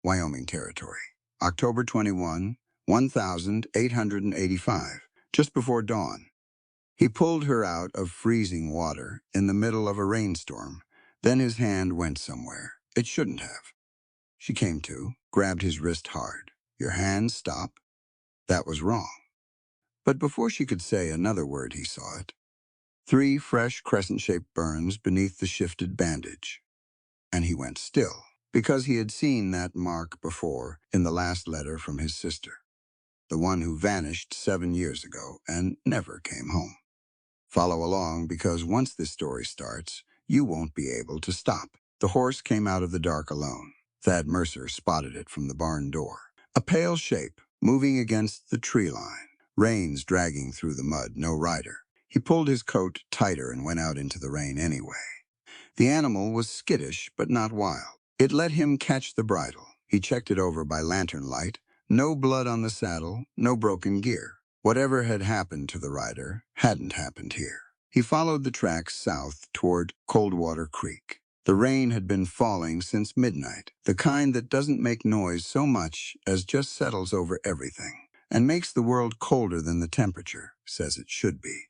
Wyoming Territory. October 21, 1885, just before dawn. He pulled her out of freezing water in the middle of a rainstorm. Then his hand went somewhere it shouldn't have. She came to, grabbed his wrist hard. "Your hand, stop." That was wrong. But before she could say another word, he saw it. 3 fresh crescent-shaped burns beneath the shifted bandage. And he went still, because he had seen that mark before in the last letter from his sister, the one who vanished 7 years ago and never came home. Follow along, because once this story starts, you won't be able to stop. The horse came out of the dark alone. Thad Mercer spotted it from the barn door. A pale shape, moving against the tree line. Reins dragging through the mud, no rider. He pulled his coat tighter and went out into the rain anyway. The animal was skittish, but not wild. It let him catch the bridle. He checked it over by lantern light. No blood on the saddle, no broken gear. Whatever had happened to the rider hadn't happened here. He followed the tracks south toward Coldwater Creek. The rain had been falling since midnight, the kind that doesn't make noise so much as just settles over everything and makes the world colder than the temperature says it should be.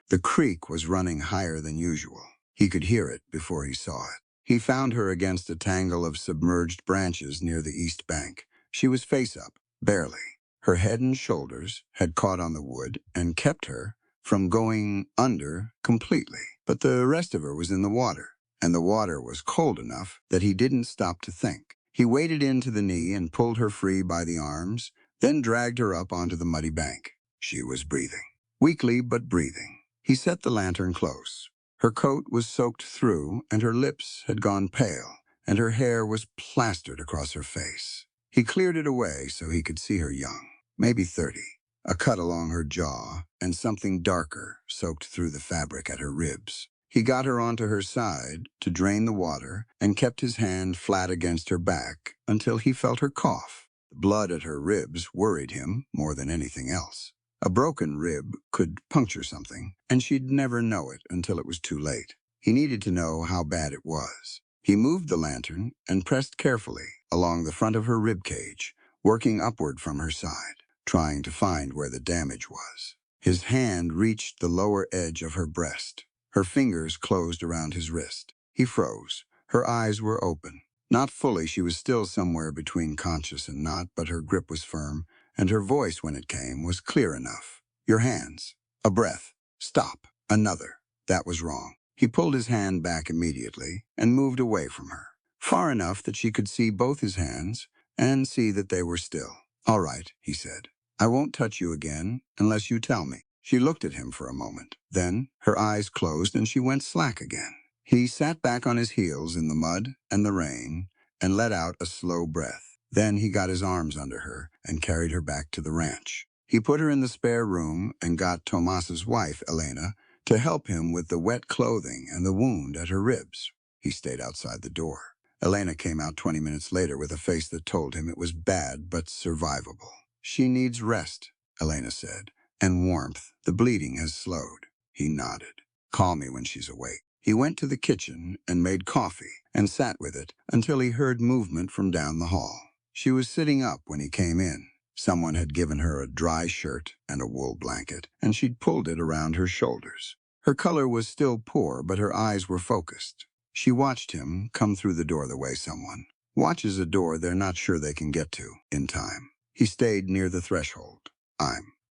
The creek was running higher than usual. He could hear it before he saw it. He found her against a tangle of submerged branches near the east bank. She was face up, barely. Her head and shoulders had caught on the wood and kept her from going under completely. But the rest of her was in the water, and the water was cold enough that he didn't stop to think. He waded into the knee and pulled her free by the arms, then dragged her up onto the muddy bank. She was breathing. Weakly, but breathing. He set the lantern close. Her coat was soaked through, and her lips had gone pale, and her hair was plastered across her face. He cleared it away so he could see her young, maybe 30, a cut along her jaw, and something darker soaked through the fabric at her ribs. He got her onto her side to drain the water and kept his hand flat against her back until he felt her cough. The blood at her ribs worried him more than anything else. A broken rib could puncture something, and she'd never know it until it was too late. He needed to know how bad it was. He moved the lantern and pressed carefully along the front of her rib cage, working upward from her side, trying to find where the damage was. His hand reached the lower edge of her breast. Her fingers closed around his wrist. He froze. Her eyes were open. Not fully, she was still somewhere between conscious and not, but her grip was firm, and her voice, when it came, was clear enough. "Your hands." A breath. "Stop." Another. That was wrong. He pulled his hand back immediately and moved away from her, far enough that she could see both his hands and see that they were still. "All right," he said. "I won't touch you again unless you tell me." She looked at him for a moment. Then her eyes closed and she went slack again. He sat back on his heels in the mud and the rain and let out a slow breath. Then he got his arms under her and carried her back to the ranch. He put her in the spare room and got Tomas's wife, Elena, to help him with the wet clothing and the wound at her ribs. He stayed outside the door. Elena came out 20 minutes later with a face that told him it was bad but survivable. "She needs rest," Elena said, "and warmth. The bleeding has slowed." He nodded. "Call me when she's awake." He went to the kitchen and made coffee and sat with it until he heard movement from down the hall. She was sitting up when he came in. Someone had given her a dry shirt and a wool blanket, and she'd pulled it around her shoulders. Her color was still poor, but her eyes were focused. She watched him come through the door the way someone watches a door they're not sure they can get to in time. He stayed near the threshold.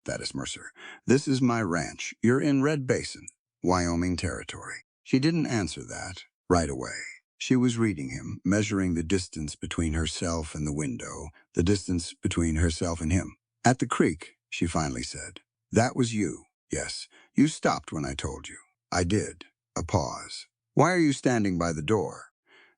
That is Mercer. "This is my ranch. You're in Red Basin, Wyoming Territory." She didn't answer that right away. She was reading him, measuring the distance between herself and the window, the distance between herself and him. "At the creek," she finally said. "That was you." "Yes. You stopped when I told you." "I did." A pause. "Why are you standing by the door?"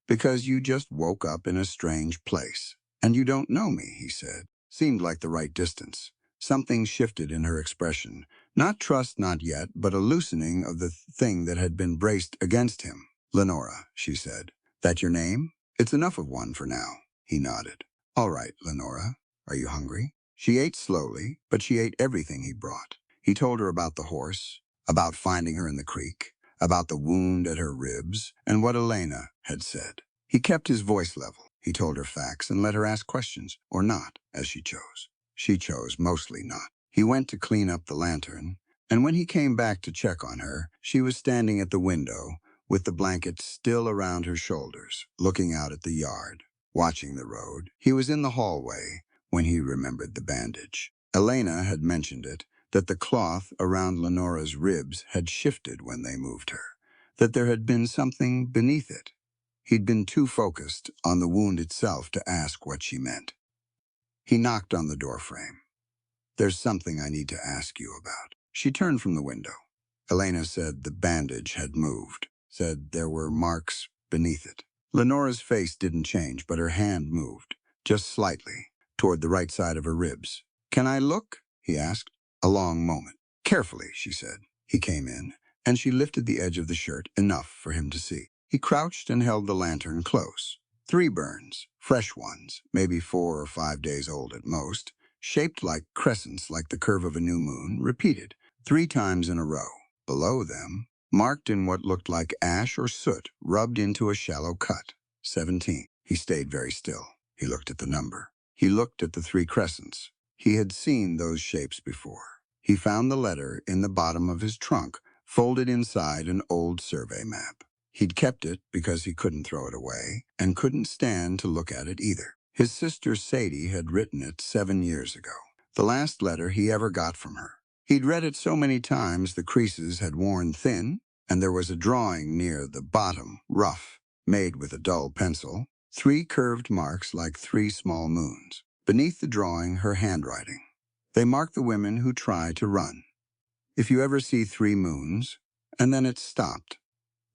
"Because you just woke up in a strange place." "And you don't know me," he said. Seemed like the right distance. Something shifted in her expression. Not trust, not yet, but a loosening of the thing that had been braced against him. "Lenora," she said. "That your name?" "It's enough of one for now." He nodded. "All right, Lenora. Are you hungry?" She ate slowly, but she ate everything he brought. He told her about the horse, about finding her in the creek, about the wound at her ribs, and what Elena had said. He kept his voice level. He told her facts and let her ask questions, or not, as she chose. She chose mostly not. He went to clean up the lantern, and when he came back to check on her, she was standing at the window with the blanket still around her shoulders, looking out at the yard, watching the road. He was in the hallway when he remembered the bandage. Elena had mentioned it, that the cloth around Lenora's ribs had shifted when they moved her, that there had been something beneath it. He'd been too focused on the wound itself to ask what she meant. He knocked on the doorframe. "There's something I need to ask you about." She turned from the window. Elena said the bandage had moved, said there were marks beneath it. Lenora's face didn't change, but her hand moved, just slightly, toward the right side of her ribs. "Can I look?" he asked. A long moment. "Carefully," she said. He came in, and she lifted the edge of the shirt enough for him to see. He crouched and held the lantern close. 3 burns, fresh ones, maybe 4 or 5 days old at most, shaped like crescents like the curve of a new moon, repeated 3 times in a row. Below them, marked in what looked like ash or soot, rubbed into a shallow cut. 17. He stayed very still. He looked at the number. He looked at the 3 crescents. He had seen those shapes before. He found the letter in the bottom of his trunk, folded inside an old survey map. He'd kept it because he couldn't throw it away, and couldn't stand to look at it either. His sister Sadie had written it 7 years ago, the last letter he ever got from her. He'd read it so many times the creases had worn thin, and there was a drawing near the bottom, rough, made with a dull pencil, 3 curved marks like 3 small moons. Beneath the drawing, her handwriting. They mark the women who try to run. If you ever see 3 moons, and then it stopped.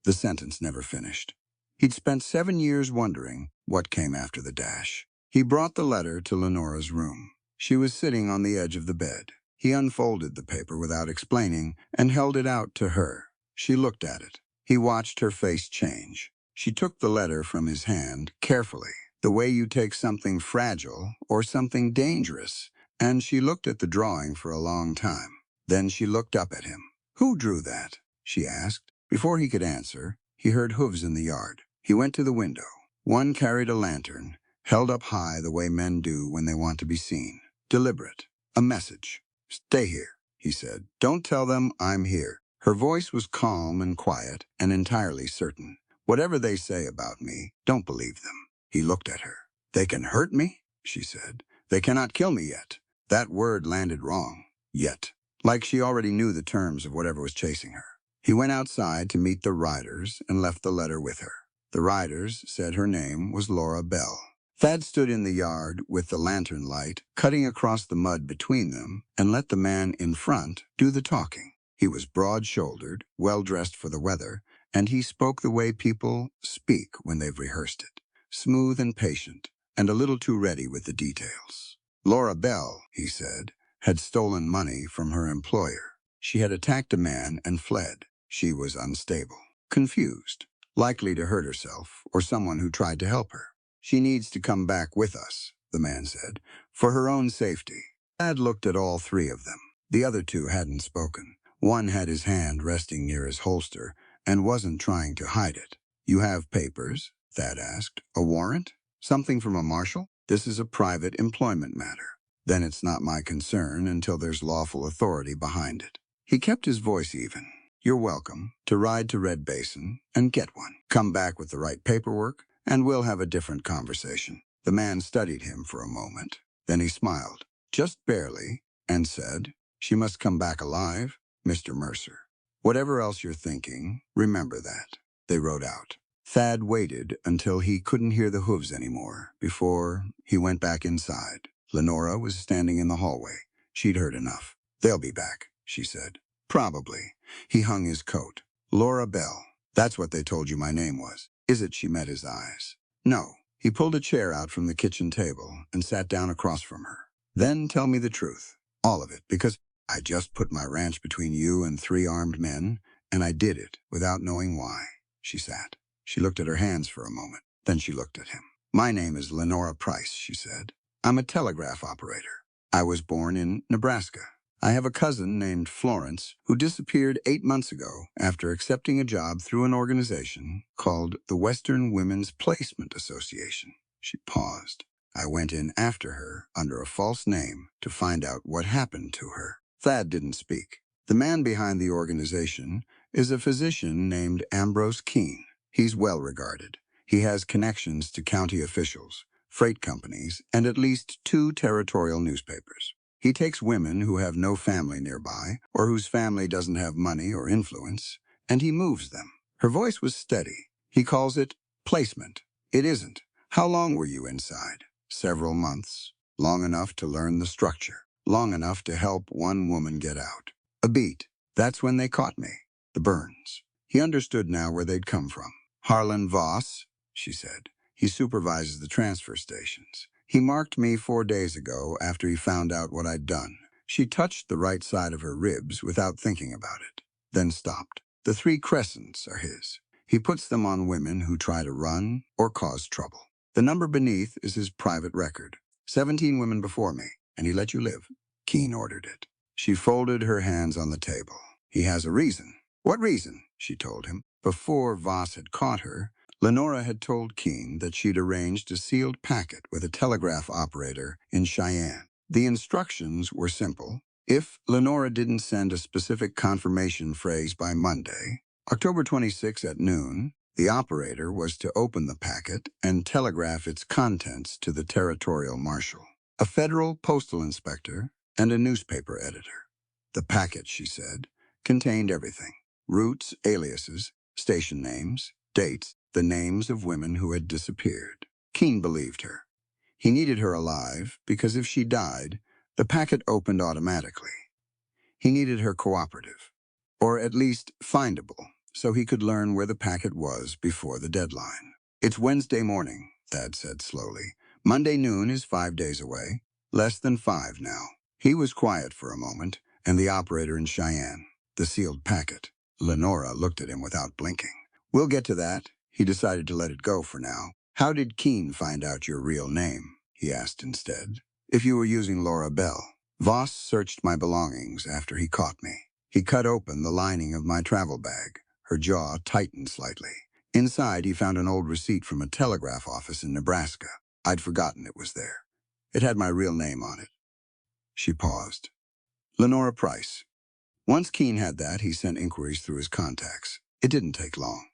The sentence never finished. He'd spent 7 years wondering what came after the dash. He brought the letter to Lenora's room. She was sitting on the edge of the bed. He unfolded the paper without explaining and held it out to her. She looked at it. He watched her face change. She took the letter from his hand carefully, the way you take something fragile or something dangerous, and she looked at the drawing for a long time. Then she looked up at him. "Who drew that?" she asked. Before he could answer, he heard hooves in the yard. He went to the window. One carried a lantern, held up high the way men do when they want to be seen. Deliberate. A message. "Stay here," he said. "Don't tell them I'm here." Her voice was calm and quiet and entirely certain. "Whatever they say about me, don't believe them." He looked at her. "They can hurt me," she said. "They cannot kill me yet." That word landed wrong. Yet. Like she already knew the terms of whatever was chasing her. He went outside to meet the riders and left the letter with her. The riders said her name was Laura Bell. Thad stood in the yard with the lantern light, cutting across the mud between them, and let the man in front do the talking. He was broad-shouldered, well-dressed for the weather, and he spoke the way people speak when they've rehearsed it. Smooth and patient, and a little too ready with the details. Laura Bell, he said, had stolen money from her employer. She had attacked a man and fled. She was unstable, confused, likely to hurt herself or someone who tried to help her. "She needs to come back with us," the man said, "for her own safety." Thad looked at all 3 of them. The other 2 hadn't spoken. One had his hand resting near his holster and wasn't trying to hide it. "You have papers?" Thad asked. "A warrant? Something from a marshal?" "This is a private employment matter." "Then it's not my concern until there's lawful authority behind it." He kept his voice even. "You're welcome to ride to Red Basin and get one. Come back with the right paperwork, and we'll have a different conversation." The man studied him for a moment. Then he smiled, just barely, and said, "She must come back alive, Mr. Mercer. Whatever else you're thinking, remember that." They rode out. Thad waited until he couldn't hear the hooves anymore before he went back inside. Lenora was standing in the hallway. She'd heard enough. "They'll be back," she said. "Probably." He hung his coat. "Laura Bell. That's what they told you my name was. Is it?" She met his eyes. "No." He pulled a chair out from the kitchen table and sat down across from her. "Then tell me the truth. All of it, because I just put my ranch between you and 3 armed men, and I did it without knowing why." She sat. She looked at her hands for a moment. Then she looked at him. "My name is Lenora Price," she said. "I'm a telegraph operator. I was born in Nebraska. I have a cousin named Florence who disappeared 8 months ago after accepting a job through an organization called the Western Women's Placement Association. She paused. I went in after her under a false name to find out what happened to her. Thad didn't speak. The man behind the organization is a physician named Ambrose Keene. He's well regarded. He has connections to county officials, freight companies, and at least 2 territorial newspapers. He takes women who have no family nearby or whose family doesn't have money or influence, and he moves them. Her voice was steady. He calls it placement. It isn't. How long were you inside? Several months. Long enough to learn the structure. Long enough to help one woman get out. A beat. That's when they caught me. The burns. He understood now where they'd come from. Harlan Voss, she said. He supervises the transfer stations. He marked me 4 days ago after he found out what I'd done. She touched the right side of her ribs without thinking about it, then stopped. The 3 crescents are his. He puts them on women who try to run or cause trouble. The number beneath is his private record. 17 women before me, and he let you live. Keene ordered it. She folded her hands on the table. He has a reason. What reason? She told him. Before Voss had caught her, Lenora had told Keene that she'd arranged a sealed packet with a telegraph operator in Cheyenne. The instructions were simple. If Lenora didn't send a specific confirmation phrase by Monday, October 26 at noon, the operator was to open the packet and telegraph its contents to the territorial marshal, a federal postal inspector, and a newspaper editor. The packet, she said, contained everything: routes, aliases, station names, dates, the names of women who had disappeared. Keene believed her. He needed her alive because if she died, the packet opened automatically. He needed her cooperative, or at least findable, so he could learn where the packet was before the deadline. It's Wednesday morning, Thad said slowly. Monday noon is 5 days away. Less than 5 now. He was quiet for a moment, and the operator in Cheyenne, the sealed packet. Lenora looked at him without blinking. We'll get to that. He decided to let it go for now. How did Keene find out your real name? He asked instead. If you were using Laura Bell. Voss searched my belongings after he caught me. He cut open the lining of my travel bag. Her jaw tightened slightly. Inside, he found an old receipt from a telegraph office in Nebraska. I'd forgotten it was there. It had my real name on it. She paused. Lenora Price. Once Keene had that, he sent inquiries through his contacts. It didn't take long.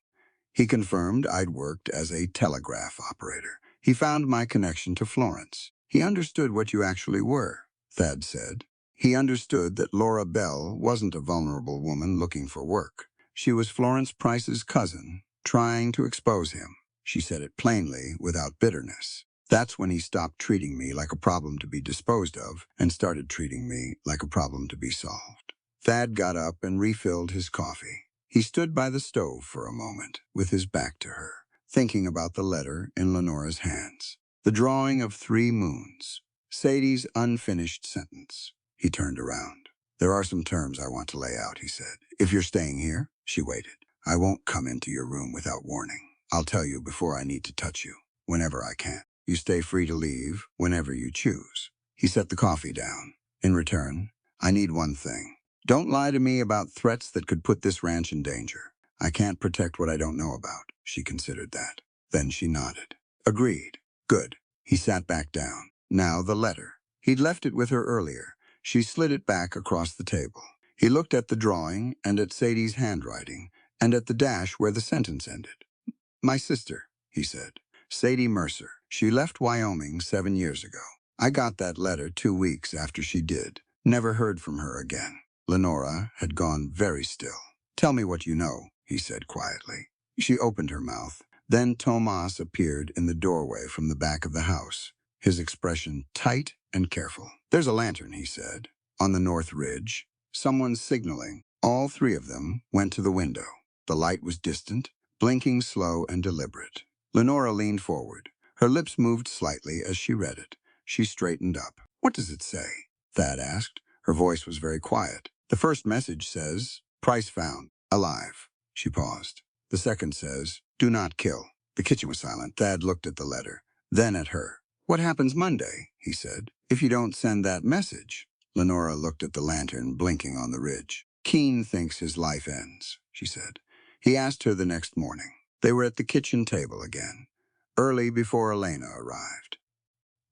He confirmed I'd worked as a telegraph operator. He found my connection to Florence. He understood what you actually were, Thad said. He understood that Laura Bell wasn't a vulnerable woman looking for work. She was Florence Price's cousin, trying to expose him. She said it plainly, without bitterness. That's when he stopped treating me like a problem to be disposed of and started treating me like a problem to be solved. Thad got up and refilled his coffee. He stood by the stove for a moment, with his back to her, thinking about the letter in Lenora's hands. The drawing of 3 moons. Sadie's unfinished sentence. He turned around. There are some terms I want to lay out, he said. If you're staying here, she waited. I won't come into your room without warning. I'll tell you before I need to touch you, whenever I can. You stay free to leave whenever you choose. He set the coffee down. In return, I need one thing. Don't lie to me about threats that could put this ranch in danger. I can't protect what I don't know about. She considered that. Then she nodded. Agreed. Good. He sat back down. Now the letter. He'd left it with her earlier. She slid it back across the table. He looked at the drawing and at Sadie's handwriting and at the dash where the sentence ended. My sister, he said. Sadie Mercer. She left Wyoming 7 years ago. I got that letter 2 weeks after she did. Never heard from her again. Lenora had gone very still. Tell me what you know, he said quietly. She opened her mouth. Then Tomas appeared in the doorway from the back of the house, his expression tight and careful. There's a lantern, he said, on the north ridge. Someone's signaling. All 3 of them went to the window. The light was distant, blinking slow and deliberate. Lenora leaned forward. Her lips moved slightly as she read it. She straightened up. What does it say? Thad asked. Her voice was very quiet. The first message says, Price found, alive. She paused. The second says, do not kill. The kitchen was silent. Thad looked at the letter, then at her. What happens Monday, he said, if you don't send that message? Lenora looked at the lantern blinking on the ridge. Keene thinks his life ends, she said. He asked her the next morning. They were at the kitchen table again. early before Elena arrived.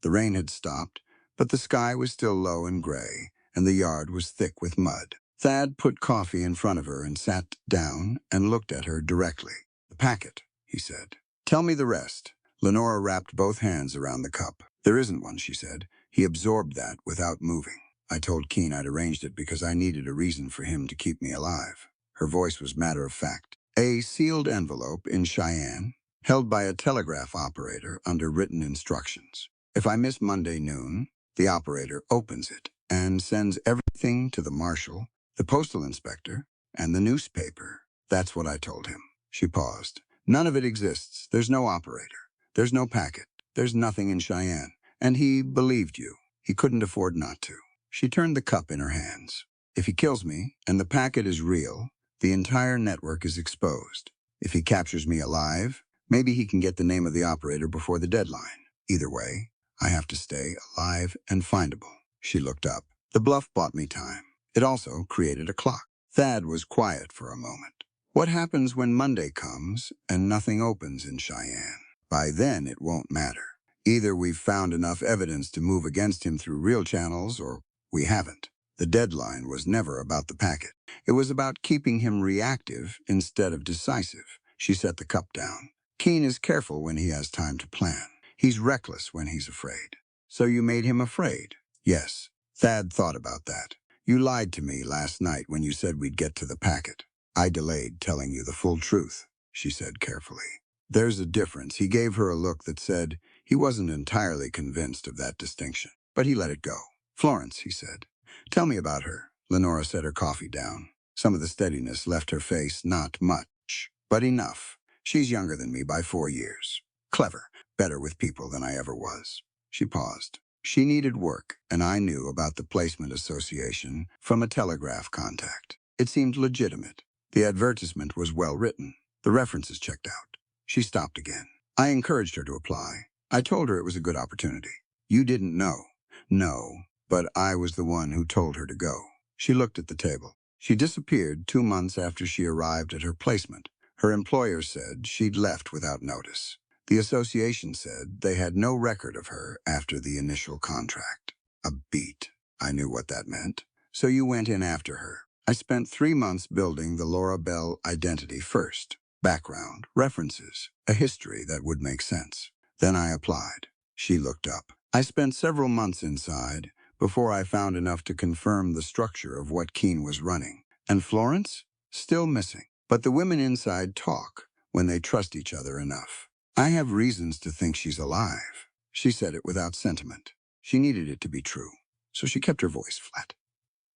The rain had stopped, but the sky was still low and gray, and the yard was thick with mud. Thad put coffee in front of her and sat down and looked at her directly. "The packet," he said. "Tell me the rest." Lenora wrapped both hands around the cup. "There isn't one," she said. "He absorbed that without moving. I told Keen I'd arranged it because I needed a reason for him to keep me alive." Her voice was matter of fact. "A sealed envelope in Cheyenne, held by a telegraph operator under written instructions. If I miss Monday noon, the operator opens it and sends everything to the marshal, the postal inspector, and the newspaper." "That's what I told him." She paused. "None of it exists. There's no operator. There's no packet. There's nothing in Cheyenne. And he believed you. He couldn't afford not to." She turned the cup in her hands. "If he kills me, and the packet is real, the entire network is exposed. If he captures me alive, maybe he can get the name of the operator before the deadline. Either way, I have to stay alive and findable." She looked up. "The bluff bought me time. It also created a clock." Thad was quiet for a moment. "What happens when Monday comes and nothing opens in Cheyenne?" "By then, it won't matter. Either we've found enough evidence to move against him through real channels, or we haven't. The deadline was never about the packet. It was about keeping him reactive instead of decisive." She set the cup down. "Keen is careful when he has time to plan. He's reckless when he's afraid." "So you made him afraid?" "Yes." Thad thought about that. "You lied to me last night when you said we'd get to the packet." "I delayed telling you the full truth," she said carefully. "There's a difference." He gave her a look that said he wasn't entirely convinced of that distinction, but he let it go. "Florence," he said. "Tell me about her." Lenora set her coffee down. Some of the steadiness left her face. "Not much, but enough. She's younger than me by 4 years. Clever, better with people than I ever was." She paused. "She needed work, and I knew about the placement association from a telegraph contact. It seemed legitimate. The advertisement was well written. The references checked out." She stopped again. "I encouraged her to apply. I told her it was a good opportunity." "You didn't know." "No, but I was the one who told her to go." She looked at the table. "She disappeared 2 months after she arrived at her placement. Her employer said she'd left without notice. The association said they had no record of her after the initial contract." A beat. I knew what that meant. "So you went in after her." "I spent 3 months building the Laura Bell identity first. Background, references, a history that would make sense. Then I applied." She looked up. "I spent several months inside before I found enough to confirm the structure of what Keen was running. And Florence? Still missing. But the women inside talk when they trust each other enough. I have reasons to think she's alive." She said it without sentiment. She needed it to be true, so she kept her voice flat.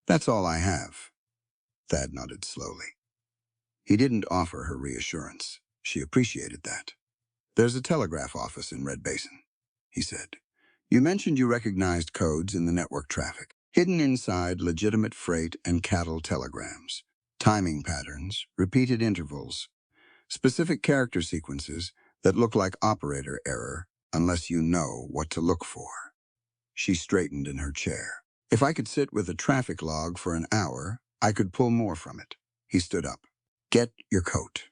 "That's all I have." Thad nodded slowly. He didn't offer her reassurance. She appreciated that. "There's a telegraph office in Red Basin," he said. "You mentioned you recognized codes in the network traffic, hidden inside legitimate freight and cattle telegrams. Timing patterns, repeated intervals, specific character sequences that look like operator error unless you know what to look for." She straightened in her chair. "If I could sit with a traffic log for an hour, I could pull more from it." He stood up. "Get your coat."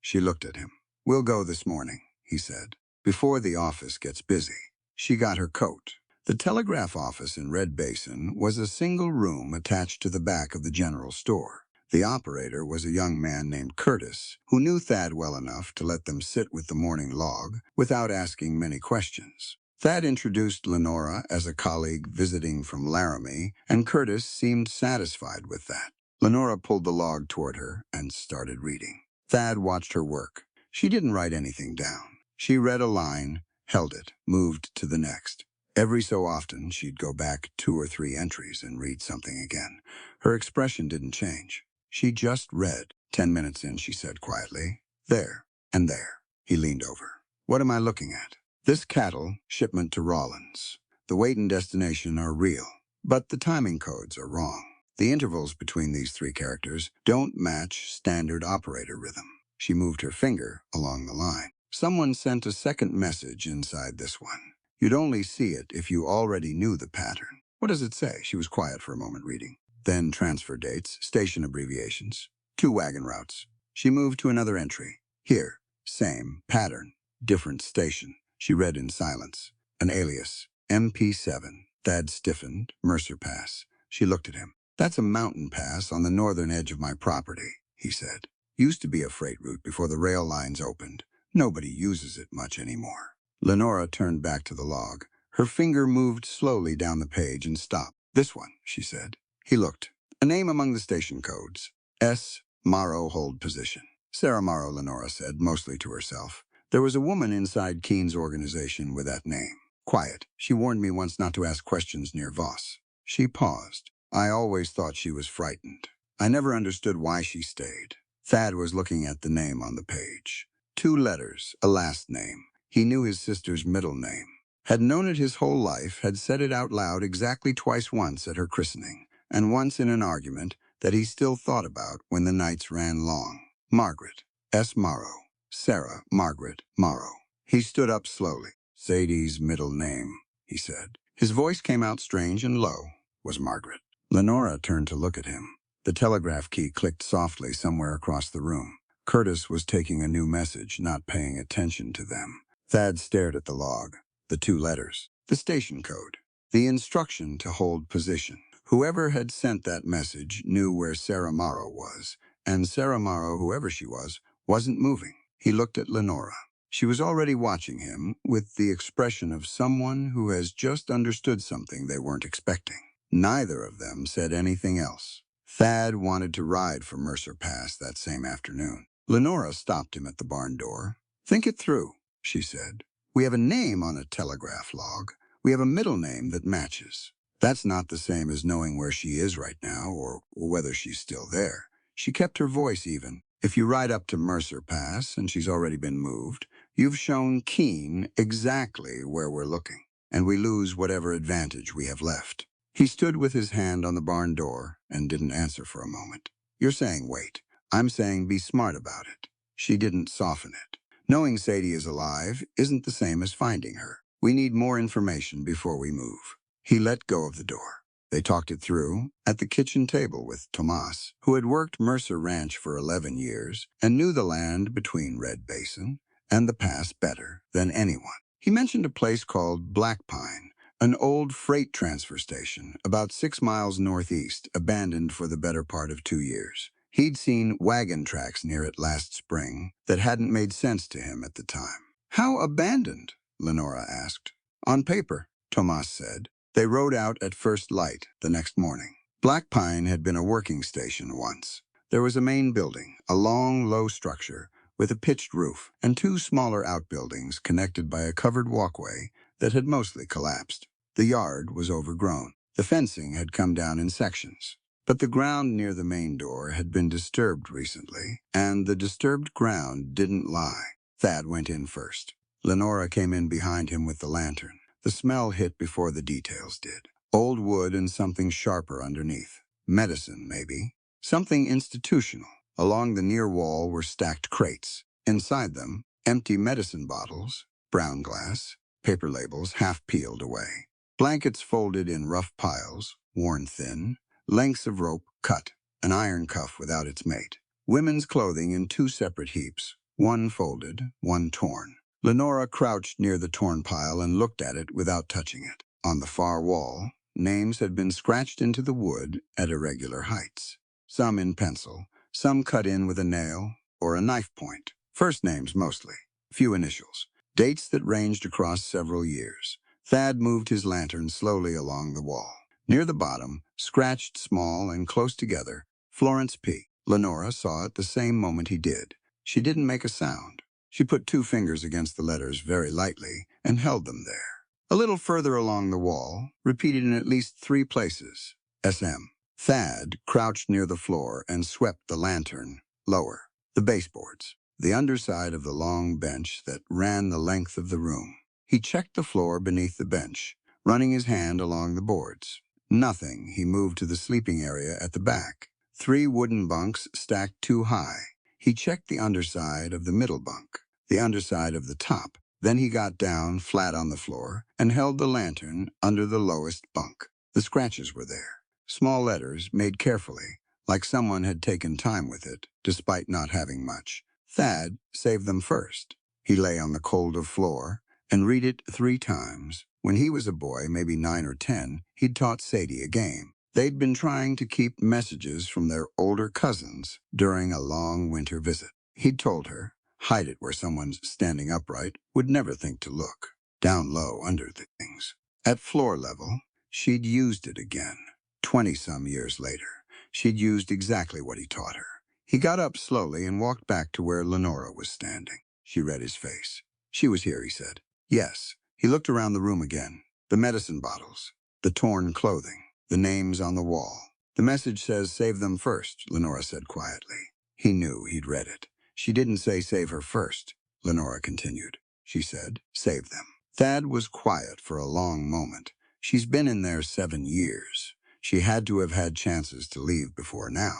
She looked at him. "We'll go this morning," he said, "before the office gets busy." She got her coat. The telegraph office in Red Basin was a single room attached to the back of the general store. The operator was a young man named Curtis, who knew Thad well enough to let them sit with the morning log without asking many questions. Thad introduced Lenora as a colleague visiting from Laramie, and Curtis seemed satisfied with that. Lenora pulled the log toward her and started reading. Thad watched her work. She didn't write anything down. She read a line, held it, moved to the next. Every so often, she'd go back 2 or 3 entries and read something again. Her expression didn't change. She just read. 10 minutes in, she said quietly, "There, and there." He leaned over. "What am I looking at?" "This cattle shipment to Rollins. The weight and destination are real, but the timing codes are wrong. The intervals between these 3 characters don't match standard operator rhythm." She moved her finger along the line. "Someone sent a second message inside this one. You'd only see it if you already knew the pattern." "What does it say?" She was quiet for a moment reading. "Then transfer dates, station abbreviations, 2 wagon routes." She moved to another entry. "Here, same pattern, different station." She read in silence. An alias. MP7. Thad stiffened. Mercer Pass. She looked at him. That's a mountain pass on the northern edge of my property, he said. Used to be a freight route before the rail lines opened. Nobody uses it much anymore. Lenora turned back to the log. Her finger moved slowly down the page and stopped. This one, she said. He looked. A name among the station codes. S. Morrow hold position. Sarah Morrow, Lenora said, mostly to herself. There was a woman inside Keene's organization with that name. Quiet. She warned me once not to ask questions near Voss. She paused. I always thought she was frightened. I never understood why she stayed. Thad was looking at the name on the page. 2 letters, a last name. He knew his sister's middle name. Had known it his whole life, had said it out loud exactly twice, once at her christening, and once in an argument that he still thought about when the nights ran long. Margaret. S. Morrow. Sarah Margaret Morrow. He stood up slowly. Sadie's middle name, he said. His voice came out strange and low. Was Margaret. Lenora turned to look at him. The telegraph key clicked softly somewhere across the room. Curtis was taking a new message, not paying attention to them. Thad stared at the log. The 2 letters. The station code. The instruction to hold position. Whoever had sent that message knew where Sarah Morrow was, and Sarah Morrow, whoever she was, wasn't moving. He looked at Lenora. She was already watching him with the expression of someone who has just understood something they weren't expecting. Neither of them said anything else. Thad wanted to ride for Mercer Pass that same afternoon. Lenora stopped him at the barn door. Think it through, she said. We have a name on a telegraph log. We have a middle name that matches. That's not the same as knowing where she is right now or whether she's still there. She kept her voice even. If you ride up to Mercer Pass and she's already been moved, you've shown Keene exactly where we're looking, and we lose whatever advantage we have left. He stood with his hand on the barn door and didn't answer for a moment. You're saying wait. I'm saying be smart about it. She didn't soften it. Knowing Sadie is alive isn't the same as finding her. We need more information before we move. He let go of the door. They talked it through at the kitchen table with Tomas, who had worked Mercer Ranch for 11 years and knew the land between Red Basin and the pass better than anyone. He mentioned a place called Black Pine, an old freight transfer station about 6 miles northeast, abandoned for the better part of 2 years. He'd seen wagon tracks near it last spring that hadn't made sense to him at the time. How abandoned? Lenora asked. On paper, Tomas said. They rode out at first light the next morning. Black Pine had been a working station once. There was a main building, a long, low structure with a pitched roof, and 2 smaller outbuildings connected by a covered walkway that had mostly collapsed. The yard was overgrown. The fencing had come down in sections. But the ground near the main door had been disturbed recently, and the disturbed ground didn't lie. Thad went in first. Lenora came in behind him with the lantern. The smell hit before the details did. Old wood and something sharper underneath. Medicine, maybe. Something institutional. Along the near wall were stacked crates. Inside them, empty medicine bottles, brown glass, paper labels half peeled away. Blankets folded in rough piles, worn thin. Lengths of rope cut, an iron cuff without its mate. Women's clothing in 2 separate heaps, one folded, one torn. Lenora crouched near the torn pile and looked at it without touching it. On the far wall, names had been scratched into the wood at irregular heights. Some in pencil, some cut in with a nail or a knife point. First names mostly, few initials. Dates that ranged across several years. Thad moved his lantern slowly along the wall. Near the bottom, scratched small and close together, Florence P. Lenora saw it the same moment he did. She didn't make a sound. She put 2 fingers against the letters very lightly and held them there. A little further along the wall, repeated in at least 3 places, SM. Thad crouched near the floor and swept the lantern lower. The baseboards, the underside of the long bench that ran the length of the room. He checked the floor beneath the bench, running his hand along the boards. Nothing. He moved to the sleeping area at the back. 3 wooden bunks stacked too high. He checked the underside of the middle bunk, the underside of the top. Then he got down flat on the floor and held the lantern under the lowest bunk. The scratches were there. Small letters made carefully, like someone had taken time with it, despite not having much. Thad saved them first. He lay on the cold of floor and read it 3 times. When he was a boy, maybe 9 or 10, he'd taught Sadie a game. They'd been trying to keep messages from their older cousins during a long winter visit. He'd told her, hide it where someone's standing upright, would never think to look. Down low under the things. At floor level, she'd used it again. 20-some years later, she'd used exactly what he taught her. He got up slowly and walked back to where Lenora was standing. She read his face. She was here, he said. Yes. He looked around the room again. The medicine bottles, the torn clothing, the names on the wall. The message says, save them first, Lenora said quietly. He knew he'd read it. She didn't say save her first, Lenora continued. She said, save them. Thad was quiet for a long moment. She's been in there 7 years. She had to have had chances to leave before now.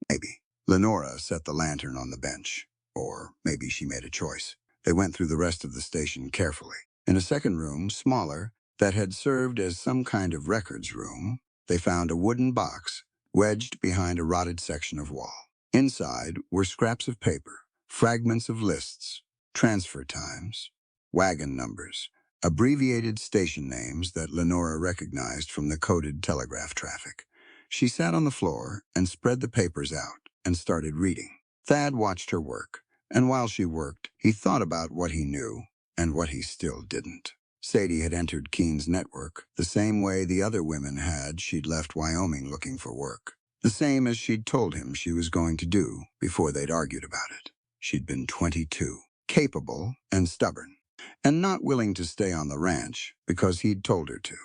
Maybe. Lenora set the lantern on the bench. Or maybe she made a choice. They went through the rest of the station carefully. In a second room, smaller, that had served as some kind of records room, they found a wooden box wedged behind a rotted section of wall. Inside were scraps of paper, fragments of lists, transfer times, wagon numbers, abbreviated station names that Lenora recognized from the coded telegraph traffic. She sat on the floor and spread the papers out and started reading. Thad watched her work, and while she worked, he thought about what he knew and what he still didn't. Sadie had entered Keene's network the same way the other women had. She'd left Wyoming looking for work. The same as she'd told him she was going to do before they'd argued about it. She'd been 22, capable and stubborn, and not willing to stay on the ranch because he'd told her to.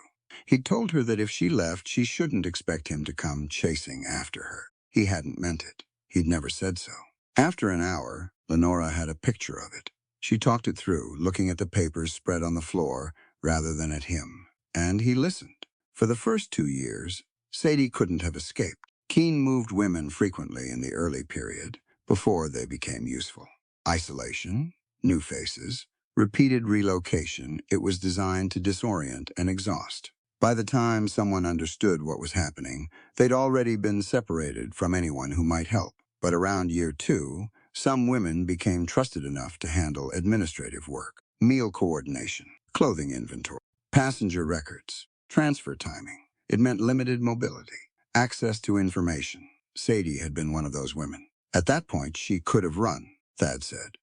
He'd told her that if she left, she shouldn't expect him to come chasing after her. He hadn't meant it. He'd never said so. After an hour, Lenora had a picture of it. She talked it through, looking at the papers spread on the floor rather than at him, and he listened. For the first 2 years, Sadie couldn't have escaped. Keene moved women frequently in the early period, before they became useful. Isolation, new faces, repeated relocation, it was designed to disorient and exhaust. By the time someone understood what was happening, they'd already been separated from anyone who might help. But around year 2, some women became trusted enough to handle administrative work, meal coordination, clothing inventory, passenger records, transfer timing. It meant limited mobility, access to information. Sadie had been one of those women. At that point, she could have run, Thad said.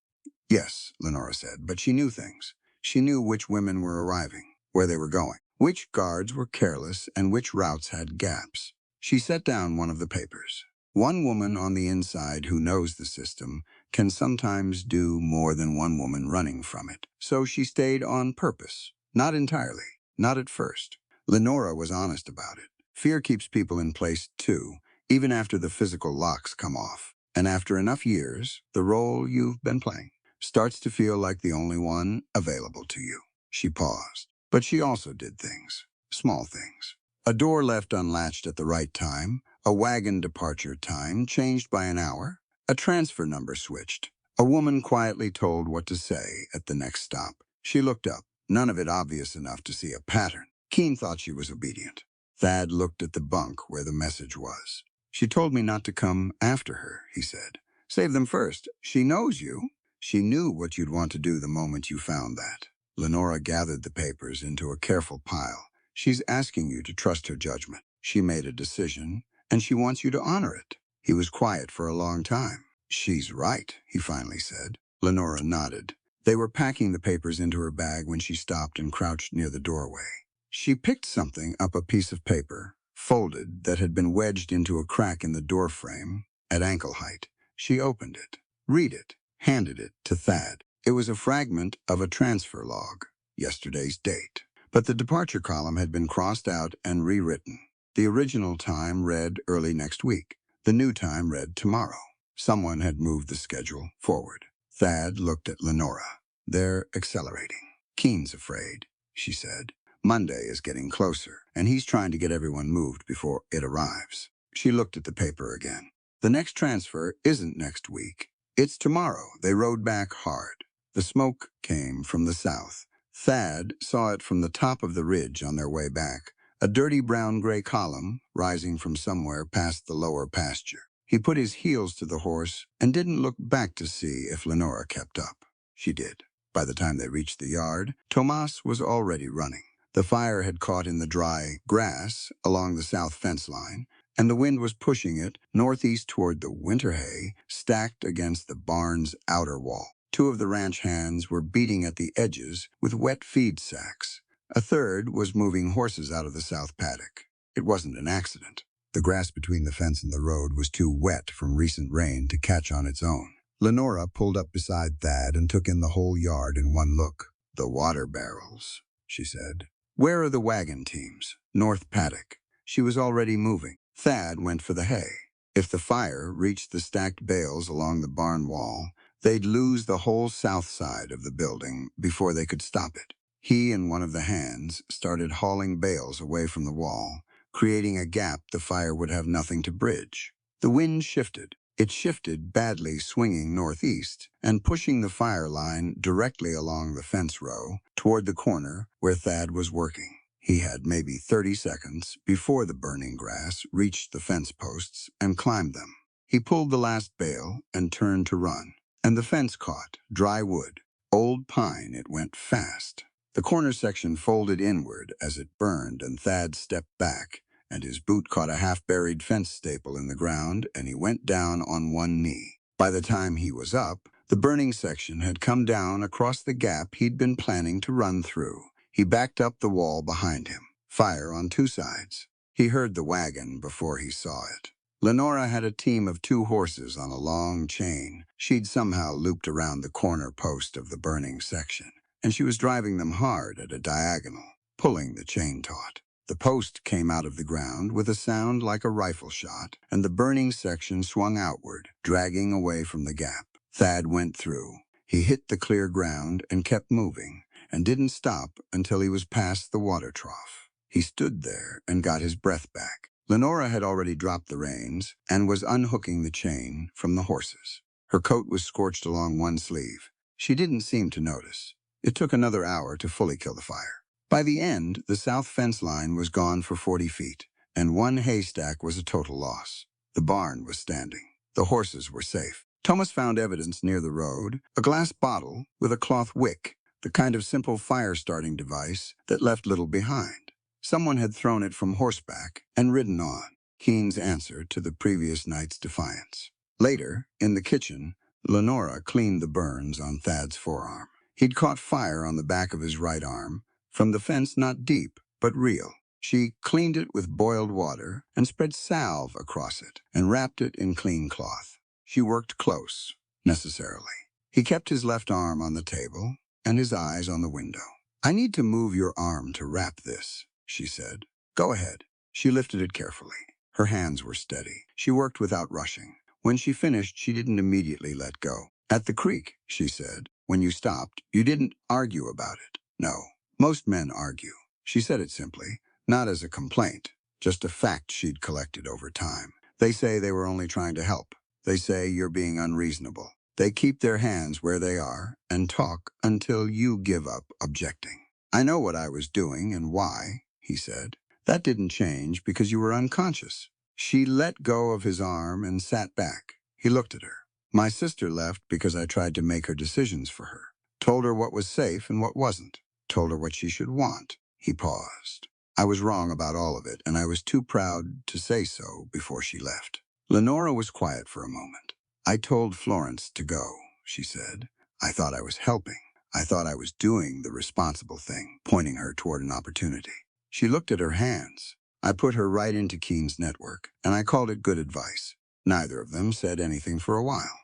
Yes, Lenora said, but she knew things. She knew which women were arriving, where they were going, which guards were careless, and which routes had gaps. She set down one of the papers. One woman on the inside who knows the system can sometimes do more than one woman running from it. So she stayed on purpose. Not entirely. Not at first. Lenora was honest about it. Fear keeps people in place, too, even after the physical locks come off. And after enough years, the role you've been playing starts to feel like the only one available to you. She paused. But she also did things. Small things. A door left unlatched at the right time, a wagon departure time changed by an hour, a transfer number switched. A woman quietly told what to say at the next stop. She looked up, none of it obvious enough to see a pattern. Keene thought she was obedient. Thad looked at the bunk where the message was. She told me not to come after her, he said. Save them first. She knows you. She knew what you'd want to do the moment you found that. Lenora gathered the papers into a careful pile. She's asking you to trust her judgment. She made a decision, and she wants you to honor it. He was quiet for a long time. She's right, he finally said. Lenora nodded. They were packing the papers into her bag when she stopped and crouched near the doorway. She picked something up, a piece of paper, folded, that had been wedged into a crack in the door frame at ankle height. She opened it, read it, handed it to Thad. It was a fragment of a transfer log, yesterday's date. But the departure column had been crossed out and rewritten. The original time read early next week. The new time read tomorrow. Someone had moved the schedule forward. Thad looked at Lenora. They're accelerating. Keene's afraid, she said. Monday is getting closer, and he's trying to get everyone moved before it arrives. She looked at the paper again. The next transfer isn't next week. It's tomorrow. They rode back hard. The smoke came from the south. Thad saw it from the top of the ridge on their way back, a dirty brown-gray column rising from somewhere past the lower pasture. He put his heels to the horse and didn't look back to see if Lenora kept up. She did. By the time they reached the yard, Tomas was already running. The fire had caught in the dry grass along the south fence line, and the wind was pushing it northeast toward the winter hay stacked against the barn's outer wall. Two of the ranch hands were beating at the edges with wet feed sacks. A third was moving horses out of the south paddock. It wasn't an accident. The grass between the fence and the road was too wet from recent rain to catch on its own. Lenora pulled up beside Thad and took in the whole yard in one look. "The water barrels," she said. "Where are the wagon teams?" "North paddock." She was already moving. Thad went for the hay. If the fire reached the stacked bales along the barn wall, they'd lose the whole south side of the building before they could stop it. He and one of the hands started hauling bales away from the wall, creating a gap the fire would have nothing to bridge. The wind shifted. It shifted badly, swinging northeast and pushing the fire line directly along the fence row toward the corner where Thad was working. He had maybe 30 seconds before the burning grass reached the fence posts and climbed them. He pulled the last bale and turned to run. And the fence caught, dry wood. Old pine, it went fast. The corner section folded inward as it burned, and Thad stepped back, and his boot caught a half-buried fence staple in the ground, and he went down on one knee. By the time he was up, the burning section had come down across the gap he'd been planning to run through. He backed up the wall behind him. Fire on two sides. He heard the wagon before he saw it. Lenora had a team of 2 horses on a long chain she'd somehow looped around the corner post of the burning section, and she was driving them hard at a diagonal, pulling the chain taut. The post came out of the ground with a sound like a rifle shot, and the burning section swung outward, dragging away from the gap. Thad went through. He hit the clear ground and kept moving, and didn't stop until he was past the water trough. He stood there and got his breath back. Lenora had already dropped the reins and was unhooking the chain from the horses. Her coat was scorched along one sleeve. She didn't seem to notice. It took another hour to fully kill the fire. By the end, the south fence line was gone for 40 feet, and one haystack was a total loss. The barn was standing. The horses were safe. Thomas found evidence near the road, a glass bottle with a cloth wick, the kind of simple fire-starting device that left little behind. Someone had thrown it from horseback and ridden on, Keen's answer to the previous night's defiance. Later, in the kitchen, Lenora cleaned the burns on Thad's forearm. He'd caught fire on the back of his right arm, from the fence not deep, but real. She cleaned it with boiled water and spread salve across it and wrapped it in clean cloth. She worked close, necessarily. He kept his left arm on the table and his eyes on the window. "I need to move your arm to wrap this," she said. "Go ahead." She lifted it carefully. Her hands were steady. She worked without rushing. When she finished, she didn't immediately let go. "At the creek," she said, "when you stopped, you didn't argue about it." "No. Most men argue." She said it simply, not as a complaint, just a fact she'd collected over time. They say they were only trying to help. They say you're being unreasonable. They keep their hands where they are and talk until you give up objecting. "I know what I was doing and why," he said. "That didn't change because you were unconscious." She let go of his arm and sat back. He looked at her. "My sister left because I tried to make her decisions for her. Told her what was safe and what wasn't. Told her what she should want." He paused. "I was wrong about all of it, and I was too proud to say so before she left." Lenora was quiet for a moment. "I told Florence to go," she said. "I thought I was helping. I thought I was doing the responsible thing, pointing her toward an opportunity. She looked at her hands. I put her right into Keen's network, and I called it good advice. Neither of them said anything for a while."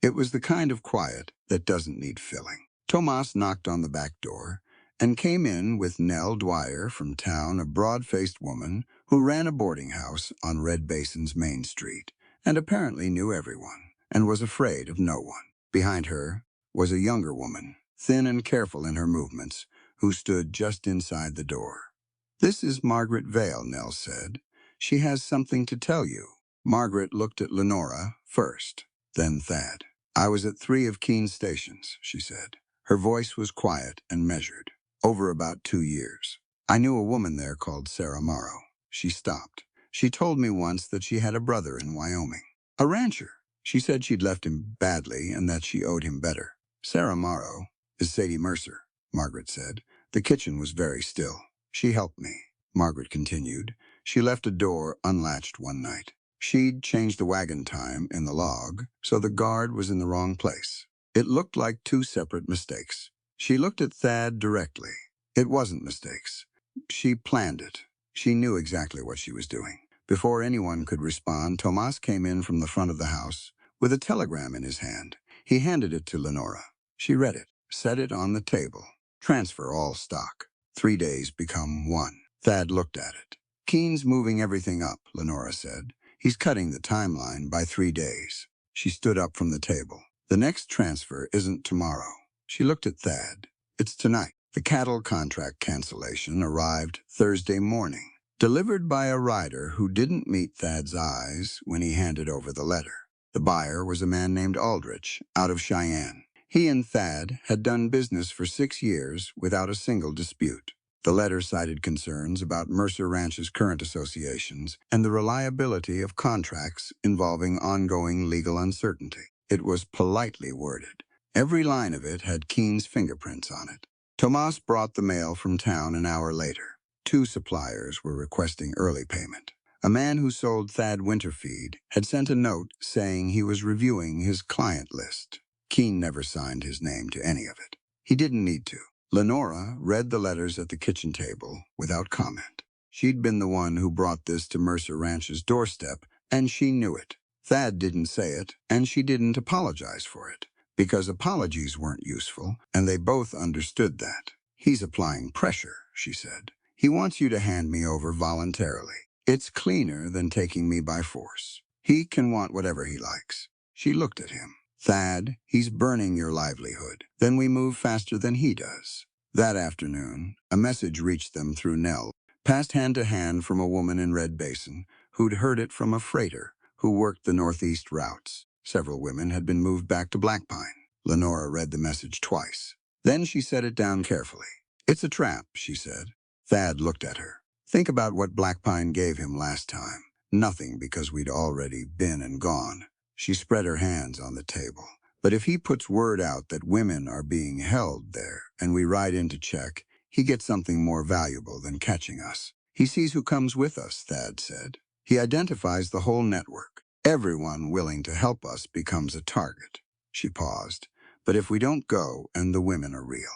It was the kind of quiet that doesn't need filling. Tomas knocked on the back door and came in with Nell Dwyer from town, a broad-faced woman who ran a boarding house on Red Basin's Main Street and apparently knew everyone and was afraid of no one. Behind her was a younger woman, thin and careful in her movements, who stood just inside the door. "This is Margaret Vale," Nell said. "She has something to tell you." Margaret looked at Lenora first, then Thad. "I was at 3 of Keen's stations," she said. Her voice was quiet and measured. "Over about 2 years. I knew a woman there called Sarah Morrow." She stopped. "She told me once that she had a brother in Wyoming. A rancher. She said she'd left him badly and that she owed him better." "Sarah Morrow. is Sadie Mercer, Margaret said. The kitchen was very still. She helped me, Margaret continued. She left a door unlatched one night. She'd changed the wagon time in the log, so the guard was in the wrong place. It looked like two separate mistakes. She looked at Thad directly. It wasn't mistakes. She planned it. She knew exactly what she was doing. Before anyone could respond, Tomas came in from the front of the house with a telegram in his hand. He handed it to Lenora. She read it, set it on the table. Transfer all stock. 3 days become 1. Thad looked at it. Keen's moving everything up, Lenora said. He's cutting the timeline by 3 days. She stood up from the table. The next transfer isn't tomorrow. She looked at Thad. It's tonight. The cattle contract cancellation arrived Thursday morning, delivered by a rider who didn't meet Thad's eyes when he handed over the letter. The buyer was a man named Aldrich, out of Cheyenne. He and Thad had done business for 6 years without a single dispute. The letter cited concerns about Mercer Ranch's current associations and the reliability of contracts involving ongoing legal uncertainty. It was politely worded. Every line of it had Keen's fingerprints on it. Tomas brought the mail from town an hour later. 2 suppliers were requesting early payment. A man who sold Thad Winterfeed had sent a note saying he was reviewing his client list. Keen never signed his name to any of it. He didn't need to. Lenora read the letters at the kitchen table without comment. She'd been the one who brought this to Mercer Ranch's doorstep, and she knew it. Thad didn't say it, and she didn't apologize for it, because apologies weren't useful, and they both understood that. He's applying pressure, she said. He wants you to hand me over voluntarily. It's cleaner than taking me by force. He can want whatever he likes. She looked at him. Thad, he's burning your livelihood. Then we move faster than he does. That afternoon, a message reached them through Nell, passed hand to hand from a woman in Red Basin who'd heard it from a freighter who worked the northeast routes. Several women had been moved back to Black Pine. Lenora read the message twice. Then she set it down carefully. It's a trap, she said. Thad looked at her. Think about what Black Pine gave him last time. Nothing, because we'd already been and gone. She spread her hands on the table. But if he puts word out that women are being held there and we ride in to check, he gets something more valuable than catching us. He sees who comes with us, Thad said. He identifies the whole network. Everyone willing to help us becomes a target. She paused. But if we don't go and the women are real.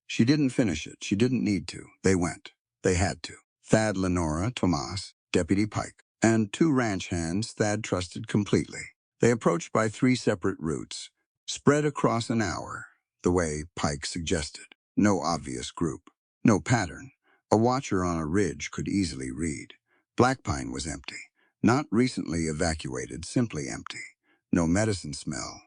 She didn't finish it. She didn't need to. They went. They had to. Thad, Lenora, Tomas, Deputy Pike, and 2 ranch hands Thad trusted completely. They approached by 3 separate routes, spread across an hour, the way Pike suggested. No obvious group, no pattern. A watcher on a ridge could easily read. Black Pine was empty. Not recently evacuated, simply empty. No medicine smell.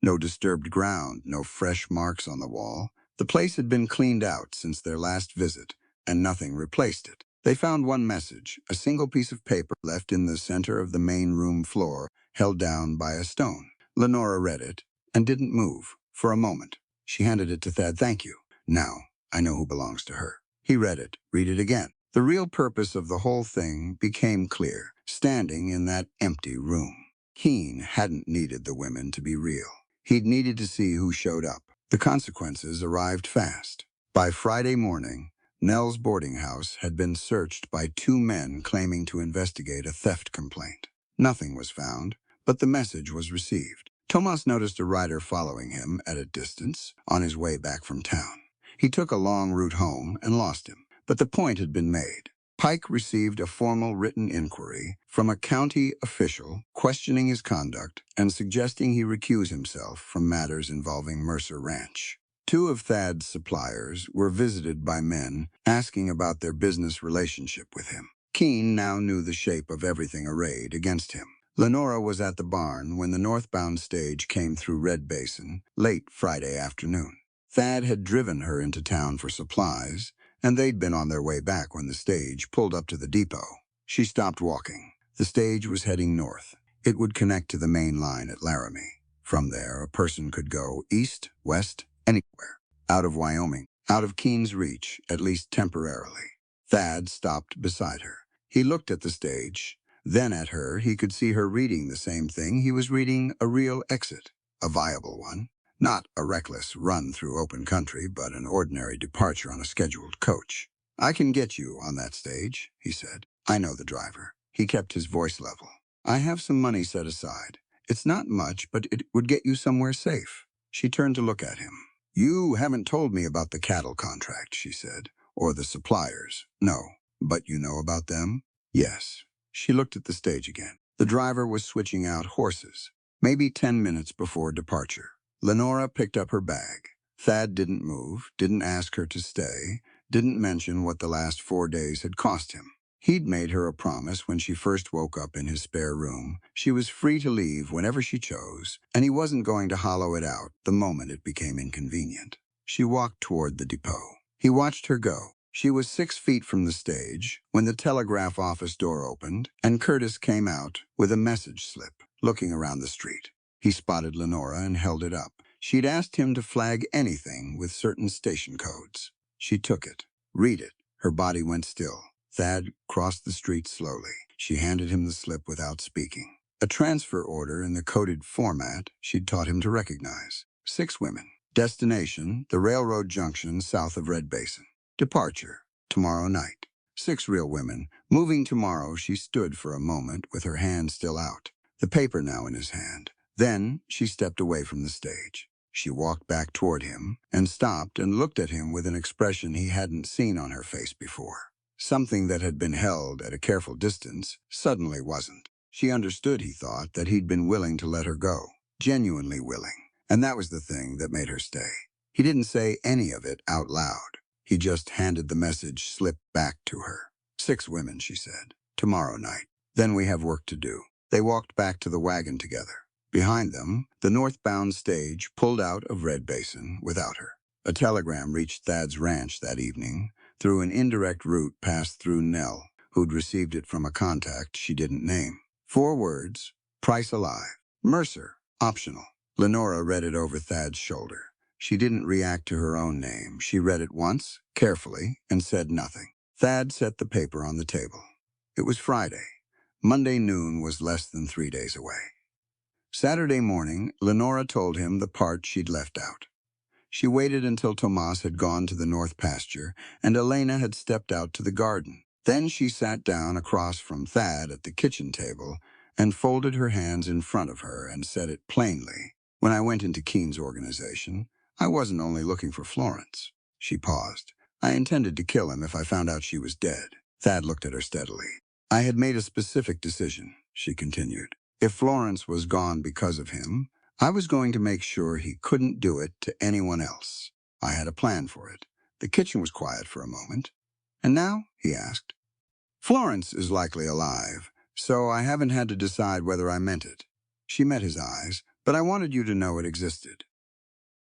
No disturbed ground, no fresh marks on the wall. The place had been cleaned out since their last visit, and nothing replaced it. They found one message, a single piece of paper left in the center of the main room floor, held down by a stone. Lenora read it and didn't move for a moment. She handed it to Thad. Thank you. Now, I know who belongs to her. He read it. Read it again. The real purpose of the whole thing became clear, standing in that empty room. Keen hadn't needed the women to be real. He'd needed to see who showed up. The consequences arrived fast. By Friday morning, Nell's boarding house had been searched by 2 men claiming to investigate a theft complaint. Nothing was found, but the message was received. Tomas noticed a rider following him at a distance on his way back from town. He took a long route home and lost him, but the point had been made. Pike received a formal written inquiry from a county official questioning his conduct and suggesting he recuse himself from matters involving Mercer Ranch. 2 of Thad's suppliers were visited by men asking about their business relationship with him. Keen now knew the shape of everything arrayed against him. Lenora was at the barn when the northbound stage came through Red Basin late Friday afternoon. Thad had driven her into town for supplies, and they'd been on their way back when the stage pulled up to the depot. She stopped walking. The stage was heading north. It would connect to the main line at Laramie. From there, a person could go east, west, anywhere. Out of Wyoming, out of Keen's reach, at least temporarily. Thad stopped beside her. He looked at the stage. Then at her, he could see her reading the same thing he was reading, a real exit, a viable one. Not a reckless run through open country, but an ordinary departure on a scheduled coach. I can get you on that stage, he said. I know the driver. He kept his voice level. I have some money set aside. It's not much, but it would get you somewhere safe. She turned to look at him. You haven't told me about the cattle contract, she said, or the suppliers. No, but you know about them? Yes. She looked at the stage again. The driver was switching out horses, maybe 10 minutes before departure. Lenora picked up her bag. Thad didn't move, didn't ask her to stay, didn't mention what the last 4 days had cost him. He'd made her a promise when she first woke up in his spare room. She was free to leave whenever she chose, and he wasn't going to hollow it out the moment it became inconvenient. She walked toward the depot. He watched her go. She was 6 feet from the stage when the telegraph office door opened and Curtis came out with a message slip, looking around the street. He spotted Lenora and held it up. She'd asked him to flag anything with certain station codes. She took it. Read it. Her body went still. Thad crossed the street slowly. She handed him the slip without speaking. A transfer order in the coded format she'd taught him to recognize. 6 women. Destination, the railroad junction south of Red Basin. Departure, tomorrow night. 6 real women. Moving tomorrow, she stood for a moment with her hand still out, the paper now in his hand. Then she stepped away from the stage. She walked back toward him and stopped and looked at him with an expression he hadn't seen on her face before. Something that had been held at a careful distance suddenly wasn't. She understood, he thought, that he'd been willing to let her go, genuinely willing, and that was the thing that made her stay. He didn't say any of it out loud. He just handed the message slip back to her. 6 women, she said. Tomorrow night. Then we have work to do. They walked back to the wagon together. Behind them, the northbound stage pulled out of Red Basin without her. A telegram reached Thad's ranch that evening through an indirect route passed through Nell, who'd received it from a contact she didn't name. 4 words, price alive. Mercer, optional. Lenora read it over Thad's shoulder. She didn't react to her own name. She read it once, carefully, and said nothing. Thad set the paper on the table. It was Friday. Monday noon was less than 3 days away. Saturday morning, Lenora told him the part she'd left out. She waited until Tomas had gone to the north pasture and Elena had stepped out to the garden. Then she sat down across from Thad at the kitchen table and folded her hands in front of her and said it plainly. When I went into Keene's organization, I wasn't only looking for Florence. She paused. I intended to kill him if I found out she was dead. Thad looked at her steadily. I had made a specific decision, she continued. If Florence was gone because of him, I was going to make sure he couldn't do it to anyone else. I had a plan for it. The kitchen was quiet for a moment. And now? He asked. Florence is likely alive, so I haven't had to decide whether I meant it. She met his eyes, but I wanted you to know it existed.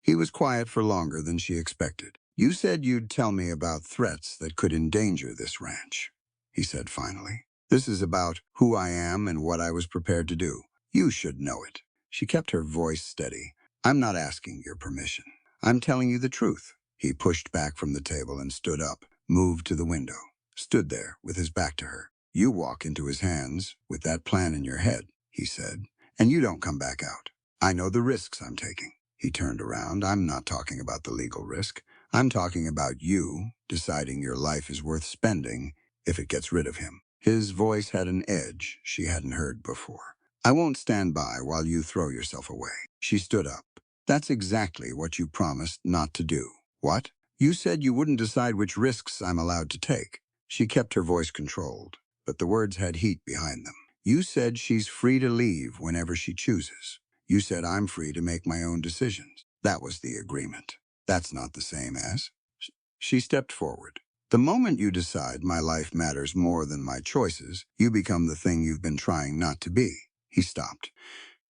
He was quiet for longer than she expected. You said you'd tell me about threats that could endanger this ranch, he said finally. This is about who I am and what I was prepared to do. You should know it. She kept her voice steady. I'm not asking your permission. I'm telling you the truth. He pushed back from the table and stood up, moved to the window, stood there with his back to her. You walk into his hands with that plan in your head, he said, and you don't come back out. I know the risks I'm taking. He turned around. I'm not talking about the legal risk. I'm talking about you deciding your life is worth spending if it gets rid of him. His voice had an edge she hadn't heard before. I won't stand by while you throw yourself away. She stood up. That's exactly what you promised not to do. What? You said you wouldn't decide which risks I'm allowed to take. She kept her voice controlled, but the words had heat behind them. You said she's free to leave whenever she chooses. You said I'm free to make my own decisions. That was the agreement. That's not the same as. She stepped forward. The moment you decide my life matters more than my choices, you become the thing you've been trying not to be. He stopped.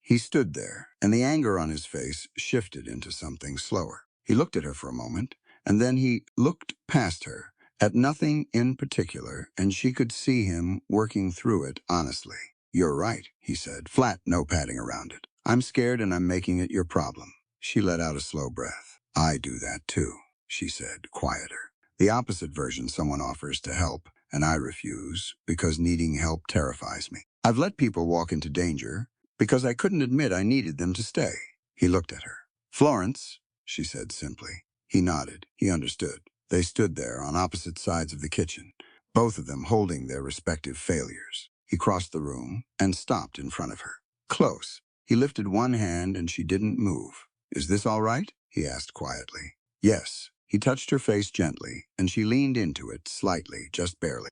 He stood there, and the anger on his face shifted into something slower. He looked at her for a moment, and then he looked past her, at nothing in particular, and she could see him working through it honestly. You're right, he said, flat, no padding around it. I'm scared and I'm making it your problem. She let out a slow breath. I do that too, she said, quieter. The opposite version someone offers to help, and I refuse because needing help terrifies me. I've let people walk into danger because I couldn't admit I needed them to stay. He looked at her. Florence, she said simply. He nodded. He understood. They stood there on opposite sides of the kitchen, both of them holding their respective failures. He crossed the room and stopped in front of her. Close. He lifted one hand and she didn't move. Is this all right? He asked quietly. Yes. He touched her face gently, and she leaned into it slightly, just barely,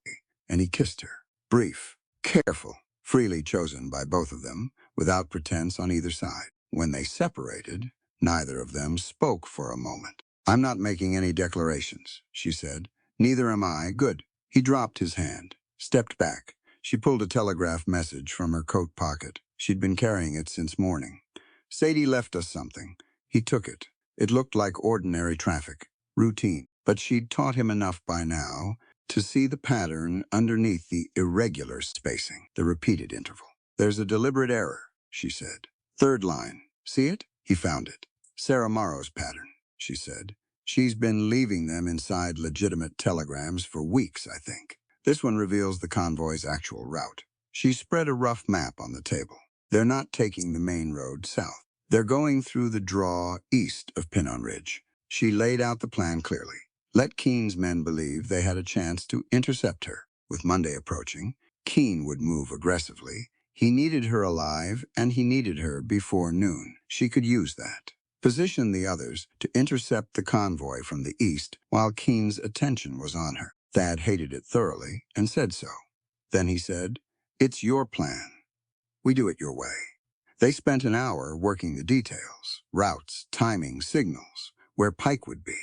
and he kissed her. Brief, careful, freely chosen by both of them, without pretense on either side. When they separated, neither of them spoke for a moment. I'm not making any declarations, she said. Neither am I. Good. He dropped his hand, stepped back. She pulled a telegraph message from her coat pocket. She'd been carrying it since morning. Sadie left us something. He took it. It looked like ordinary traffic, routine, but she'd taught him enough by now to see the pattern underneath the irregular spacing, the repeated interval. There's a deliberate error, she said. Third line. See it? He found it. Sarah Morrow's pattern, she said. She's been leaving them inside legitimate telegrams for weeks, I think. This one reveals the convoy's actual route. She spread a rough map on the table. They're not taking the main road south. They're going through the draw east of Pinon Ridge. She laid out the plan clearly. Let Keene's men believe they had a chance to intercept her. With Monday approaching, Keene would move aggressively. He needed her alive, and he needed her before noon. She could use that. Position the others to intercept the convoy from the east while Keene's attention was on her. Thad hated it thoroughly and said so. Then he said, "It's your plan. We do it your way." They spent an hour working the details, routes, timing, signals, where Pike would be,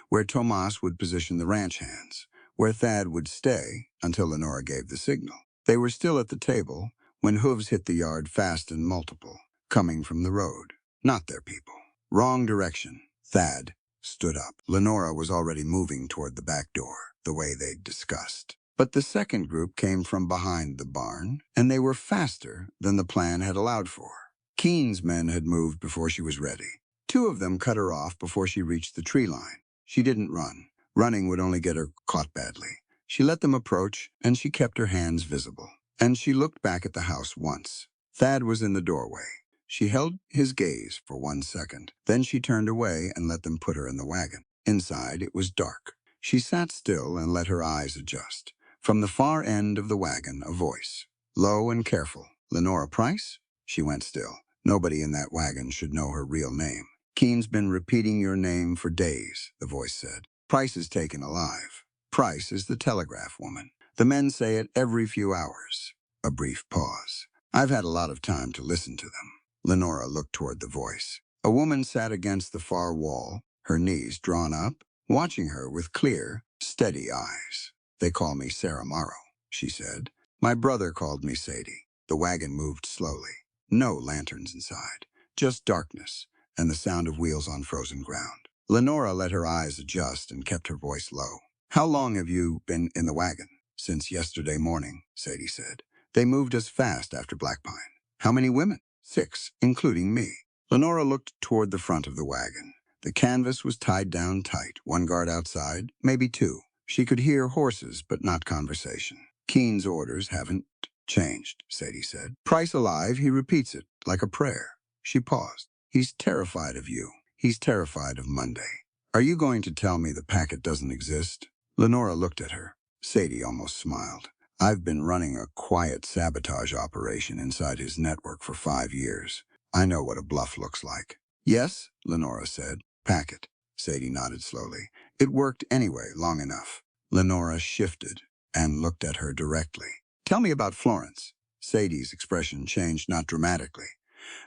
where Tomas would position the ranch hands, where Thad would stay until Lenora gave the signal. They were still at the table when hooves hit the yard fast and multiple, coming from the road. Not their people. Wrong direction. Thad stood up. Lenora was already moving toward the back door, the way they'd discussed. But the second group came from behind the barn, and they were faster than the plan had allowed for. Keene's men had moved before she was ready. Two of them cut her off before she reached the tree line. She didn't run. Running would only get her caught badly. She let them approach, and she kept her hands visible. And she looked back at the house once. Thad was in the doorway. She held his gaze for 1 second. Then she turned away and let them put her in the wagon. Inside, it was dark. She sat still and let her eyes adjust. From the far end of the wagon, a voice. Low and careful. "Lenora Price?" She went still. Nobody in that wagon should know her real name. "Keene's been repeating your name for days," the voice said. "Price is taken alive. Price is the telegraph woman. The men say it every few hours." A brief pause. "I've had a lot of time to listen to them." Lenora looked toward the voice. A woman sat against the far wall, her knees drawn up, watching her with clear, steady eyes. "They call me Sarah Morrow," she said. "My brother called me Sadie." The wagon moved slowly. No lanterns inside, just darkness and the sound of wheels on frozen ground. Lenora let her eyes adjust and kept her voice low. "How long have you been in the wagon?" "Since yesterday morning," Sadie said. "They moved us fast after Black Pine." "How many women?" "6, including me." Lenora looked toward the front of the wagon. The canvas was tied down tight, one guard outside, maybe two. She could hear horses, but not conversation. "Keene's orders haven't changed," Sadie said. "Price alive, he repeats it, like a prayer." She paused. "He's terrified of you. He's terrified of Monday. Are you going to tell me the packet doesn't exist?" Lenora looked at her. Sadie almost smiled. "I've been running a quiet sabotage operation inside his network for 5 years. I know what a bluff looks like." "Yes," Lenora said. "Packet." Sadie nodded slowly. "It worked anyway, long enough." Lenora shifted and looked at her directly. "Tell me about Florence." Sadie's expression changed not dramatically,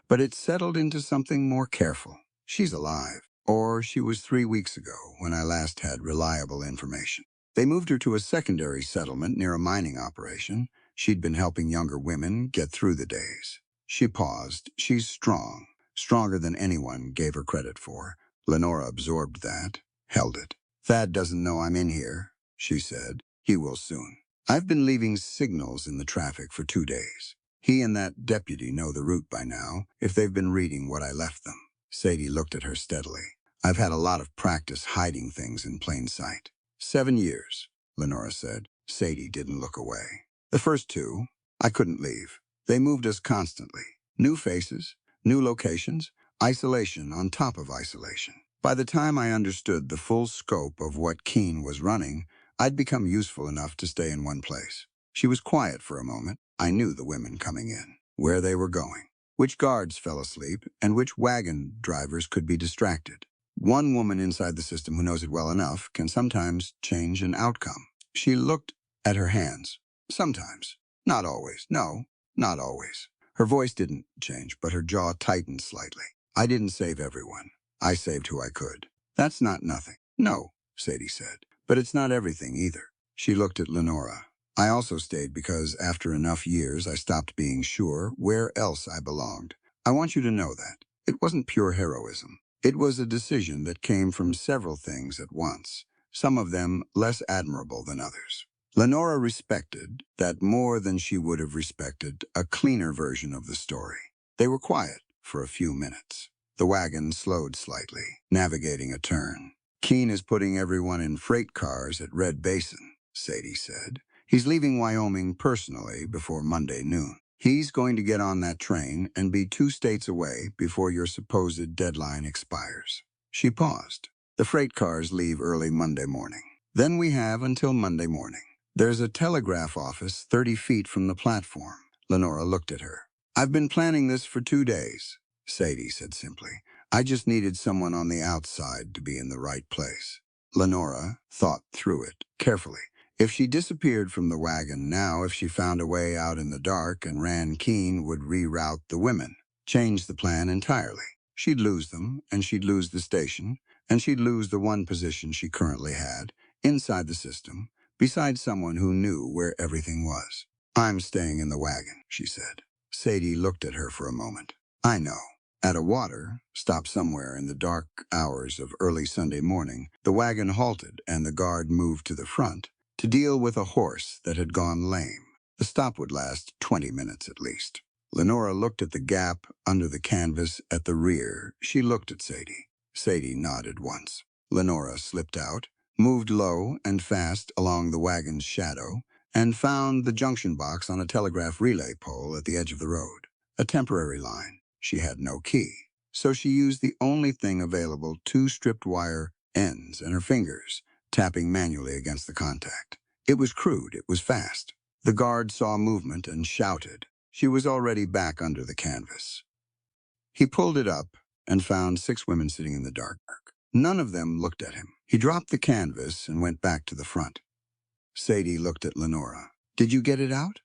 but it settled into something more careful. "She's alive. Or she was 3 weeks ago when I last had reliable information. They moved her to a secondary settlement near a mining operation. She'd been helping younger women get through the days." She paused. "She's strong, stronger than anyone gave her credit for." Lenora absorbed that, held it. "Thad doesn't know I'm in here," she said. "He will soon. I've been leaving signals in the traffic for 2 days. He and that deputy know the route by now, if they've been reading what I left them." Sadie looked at her steadily. "I've had a lot of practice hiding things in plain sight." 7 years, Lenora said. Sadie didn't look away. "The first 2, I couldn't leave. They moved us constantly. New faces, new locations. Isolation on top of isolation. By the time I understood the full scope of what Keene was running, I'd become useful enough to stay in one place. She was quiet for a moment. I knew the women coming in, where they were going, which guards fell asleep, and which wagon drivers could be distracted. One woman inside the system who knows it well enough can sometimes change an outcome. She looked at her hands. Sometimes. Not always. No, not always. Her voice didn't change, but her jaw tightened slightly. I didn't save everyone. I saved who I could. That's not nothing. No, Sadie said. But it's not everything either. She looked at Lenora. I also stayed because after enough years I stopped being sure where else I belonged. I want you to know that. It wasn't pure heroism. It was a decision that came from several things at once, some of them less admirable than others. Lenora respected that more than she would have respected a cleaner version of the story. They were quiet for a few minutes. The wagon slowed slightly, navigating a turn. Keene is putting everyone in freight cars at Red Basin, Sadie said. He's leaving Wyoming personally before Monday noon. He's going to get on that train and be 2 states away before your supposed deadline expires. She paused. The freight cars leave early Monday morning. Then we have until Monday morning. There's a telegraph office 30 feet from the platform. Lenora looked at her. I've been planning this for 2 days, Sadie said simply. I just needed someone on the outside to be in the right place. Lenora thought through it carefully. If she disappeared from the wagon now, if she found a way out in the dark and ran Keene would reroute the women, change the plan entirely. She'd lose them, and she'd lose the station, and she'd lose the one position she currently had, inside the system, besides someone who knew where everything was. I'm staying in the wagon, she said. Sadie looked at her for a moment. I know. At a water stop somewhere in the dark hours of early Sunday morning, the wagon halted and the guard moved to the front to deal with a horse that had gone lame. The stop would last 20 minutes at least. Lenora looked at the gap under the canvas at the rear. She looked at Sadie. Sadie nodded once. Lenora slipped out, moved low and fast along the wagon's shadow, and found the junction box on a telegraph relay pole at the edge of the road. A temporary line. She had no key, so she used the only thing available, 2 stripped wire ends and her fingers, tapping manually against the contact. It was crude, it was fast. The guard saw movement and shouted. She was already back under the canvas. He pulled it up and found 6 women sitting in the dark. None of them looked at him. He dropped the canvas and went back to the front. Sadie looked at Lenora. Did you get it out?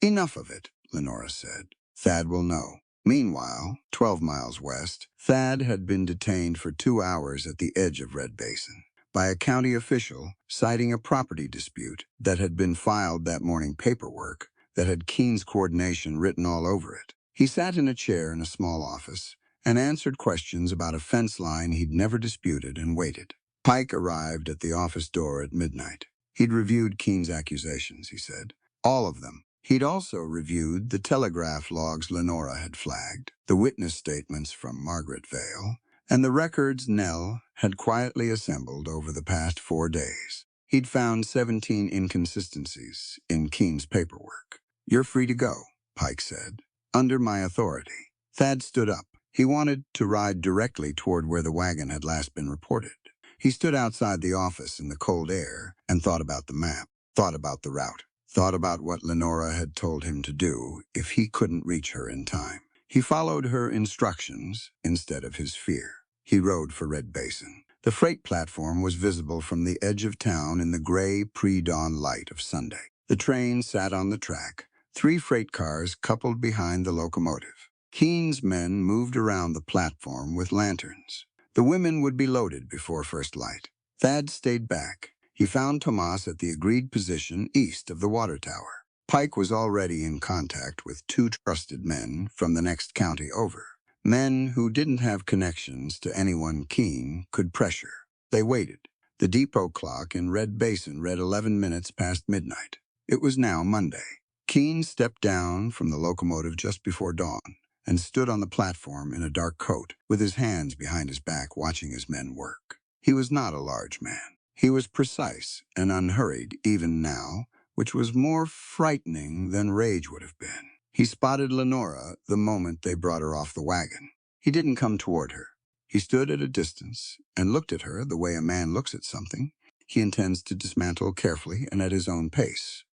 Enough of it, Lenora said. Thad will know. Meanwhile, 12 miles west, Thad had been detained for 2 hours at the edge of Red Basin by a county official citing a property dispute that had been filed that morning paperwork that had Keene's coordination written all over it. He sat in a chair in a small office and answered questions about a fence line he'd never disputed and waited. Pike arrived at the office door at midnight. He'd reviewed Keene's accusations, he said. All of them. He'd also reviewed the telegraph logs Lenora had flagged, the witness statements from Margaret Vale, and the records Nell had quietly assembled over the past 4 days. He'd found 17 inconsistencies in Keene's paperwork. You're free to go, Pike said, under my authority. Thad stood up. He wanted to ride directly toward where the wagon had last been reported. He stood outside the office in the cold air and thought about the map, thought about the route. Thought about what Lenora had told him to do if he couldn't reach her in time. He followed her instructions instead of his fear. He rode for Red Basin. The freight platform was visible from the edge of town in the gray pre-dawn light of Sunday. The train sat on the track, 3 freight cars coupled behind the locomotive. Keene's men moved around the platform with lanterns. The women would be loaded before first light. Thad stayed back. He found Tomas at the agreed position east of the water tower. Pike was already in contact with 2 trusted men from the next county over. Men who didn't have connections to anyone Keene could pressure. They waited. The depot clock in Red Basin read 11 minutes past midnight. It was now Monday. Keene stepped down from the locomotive just before dawn and stood on the platform in a dark coat, with his hands behind his back watching his men work. He was not a large man. He was precise and unhurried even now, which was more frightening than rage would have been. He spotted Lenora the moment they brought her off the wagon. He didn't come toward her. He stood at a distance and looked at her the way a man looks at something he intends to dismantle carefully and at his own pace.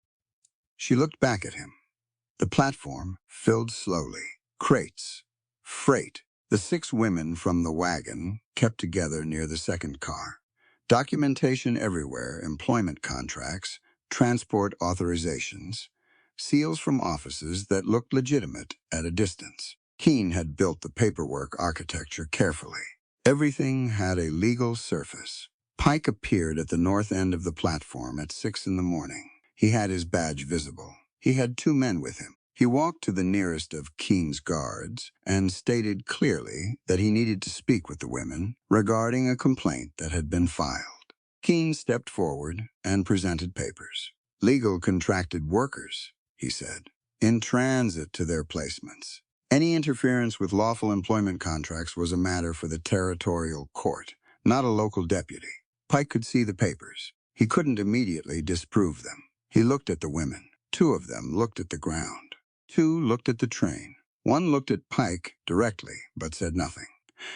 She looked back at him. The platform filled slowly. Crates. Freight. The 6 women from the wagon kept together near the second car. Documentation everywhere, employment contracts, transport authorizations, seals from offices that looked legitimate at a distance. Keene had built the paperwork architecture carefully. Everything had a legal surface. Pike appeared at the north end of the platform at 6 in the morning. He had his badge visible. He had 2 men with him. He walked to the nearest of Keene's guards and stated clearly that he needed to speak with the women regarding a complaint that had been filed. Keene stepped forward and presented papers. Legal contracted workers, he said, in transit to their placements. Any interference with lawful employment contracts was a matter for the territorial court, not a local deputy. Pike could see the papers. He couldn't immediately disprove them. He looked at the women. 2 of them looked at the ground. 2 looked at the train. 1 looked at Pike directly, but said nothing.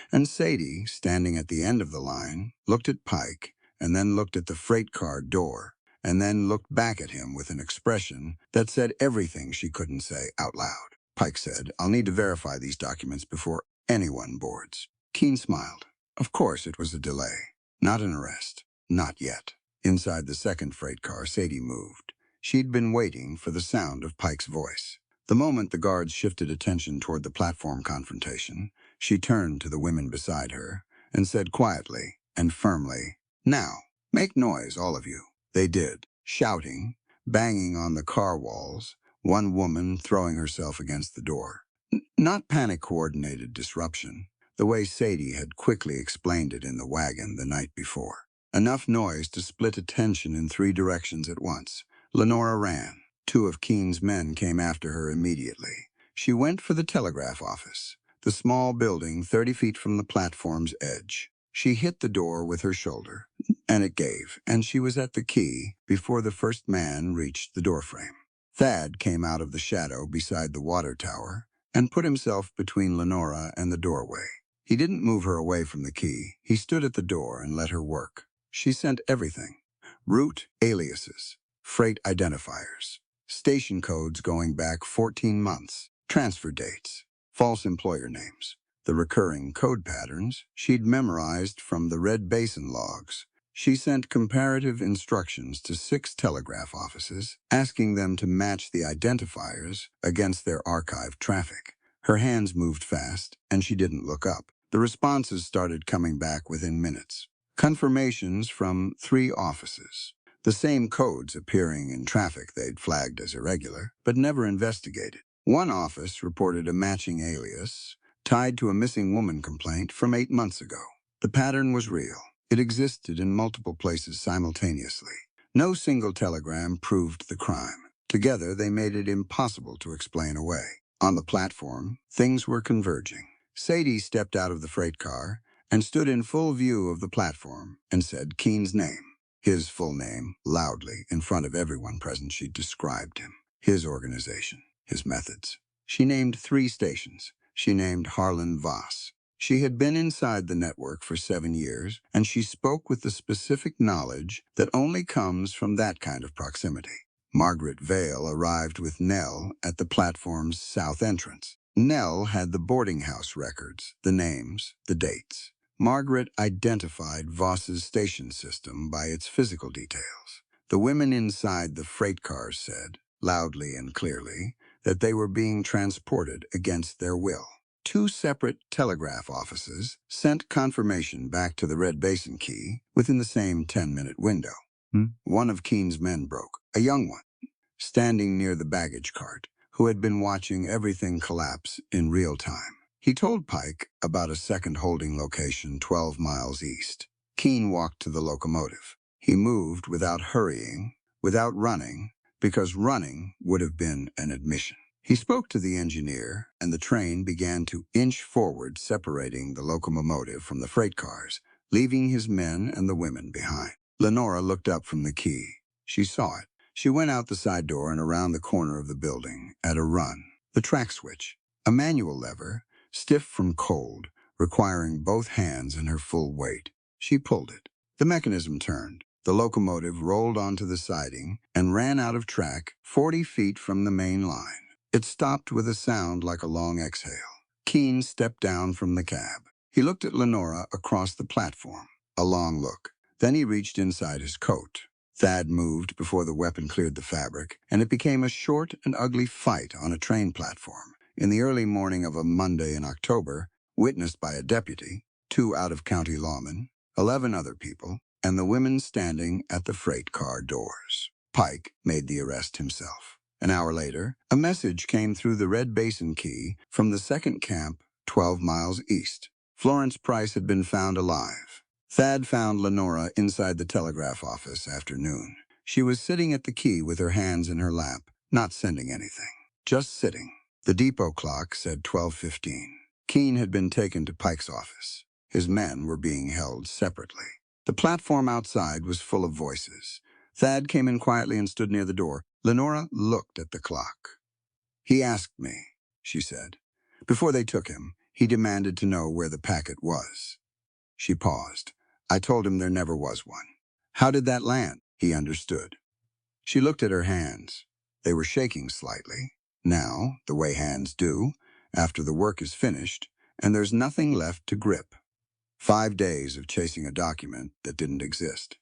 And Sadie, standing at the end of the line, looked at Pike, and then looked at the freight car door, and then looked back at him with an expression that said everything she couldn't say out loud. Pike said, "I'll need to verify these documents before anyone boards." Keene smiled. Of course it was a delay. Not an arrest. Not yet. Inside the second freight car, Sadie moved. She'd been waiting for the sound of Pike's voice. The moment the guards shifted attention toward the platform confrontation, she turned to the women beside her and said quietly and firmly, "Now, make noise, all of you." They did, shouting, banging on the car walls, one woman throwing herself against the door. Not panic-coordinated disruption, the way Sadie had quickly explained it in the wagon the night before. Enough noise to split attention in 3 directions at once. Lenora ran. 2 of Keene's men came after her immediately. She went for the telegraph office, the small building 30 feet from the platform's edge. She hit the door with her shoulder, and it gave, and she was at the key before the first man reached the doorframe. Thad came out of the shadow beside the water tower and put himself between Lenora and the doorway. He didn't move her away from the key. He stood at the door and let her work. She sent everything: route, aliases, freight identifiers, station codes going back 14 months, transfer dates, false employer names. The recurring code patterns she'd memorized from the Red Basin logs. She sent comparative instructions to 6 telegraph offices, asking them to match the identifiers against their archived traffic. Her hands moved fast, and she didn't look up. The responses started coming back within minutes. Confirmations from 3 offices. The same codes appearing in traffic they'd flagged as irregular, but never investigated. One office reported a matching alias tied to a missing woman complaint from 8 months ago. The pattern was real. It existed in multiple places simultaneously. No single telegram proved the crime. Together, they made it impossible to explain away. On the platform, things were converging. Sadie stepped out of the freight car and stood in full view of the platform and said Keene's name. His full name, loudly, in front of everyone present. She described him, his organization, his methods. She named 3 stations. She named Harlan Voss. She had been inside the network for 7 years, and she spoke with the specific knowledge that only comes from that kind of proximity. Margaret Vale arrived with Nell at the platform's south entrance. Nell had the boarding house records, the names, the dates. Margaret identified Voss's station system by its physical details. The women inside the freight cars said, loudly and clearly, that they were being transported against their will. 2 separate telegraph offices sent confirmation back to the Red Basin key within the same 10-minute window. One of Keene's men broke, a young one, standing near the baggage cart, who had been watching everything collapse in real time. He told Pike about a second holding location 12 miles east. Keene walked to the locomotive. He moved without hurrying, without running, because running would have been an admission. He spoke to the engineer, and the train began to inch forward, separating the locomotive from the freight cars, leaving his men and the women behind. Lenora looked up from the key. She saw it. She went out the side door and around the corner of the building at a run. The track switch, a manual lever, stiff from cold, requiring both hands and her full weight. She pulled it. The mechanism turned. The locomotive rolled onto the siding and ran out of track 40 feet from the main line. It stopped with a sound like a long exhale. Keene stepped down from the cab. He looked at Lenora across the platform. A long look. Then he reached inside his coat. Thad moved before the weapon cleared the fabric, and it became a short and ugly fight on a train platform. In the early morning of a Monday in October, witnessed by a deputy, 2 out-of-county lawmen, 11 other people, and the women standing at the freight car doors. Pike made the arrest himself. An hour later, a message came through the Red Basin Key from the second camp 12 miles east. Florence Price had been found alive. Thad found Lenora inside the telegraph office after noon. She was sitting at the key with her hands in her lap, not sending anything, just sitting. The depot clock said 12:15. Keene had been taken to Pike's office. His men were being held separately. The platform outside was full of voices. Thad came in quietly and stood near the door. Lenora looked at the clock. "He asked me," she said. "Before they took him, he demanded to know where the packet was." She paused. "I told him there never was one." "How did that land?" He understood. She looked at her hands. They were shaking slightly. Now, the way hands do, after the work is finished, and there's nothing left to grip. 5 days of chasing a document that didn't exist.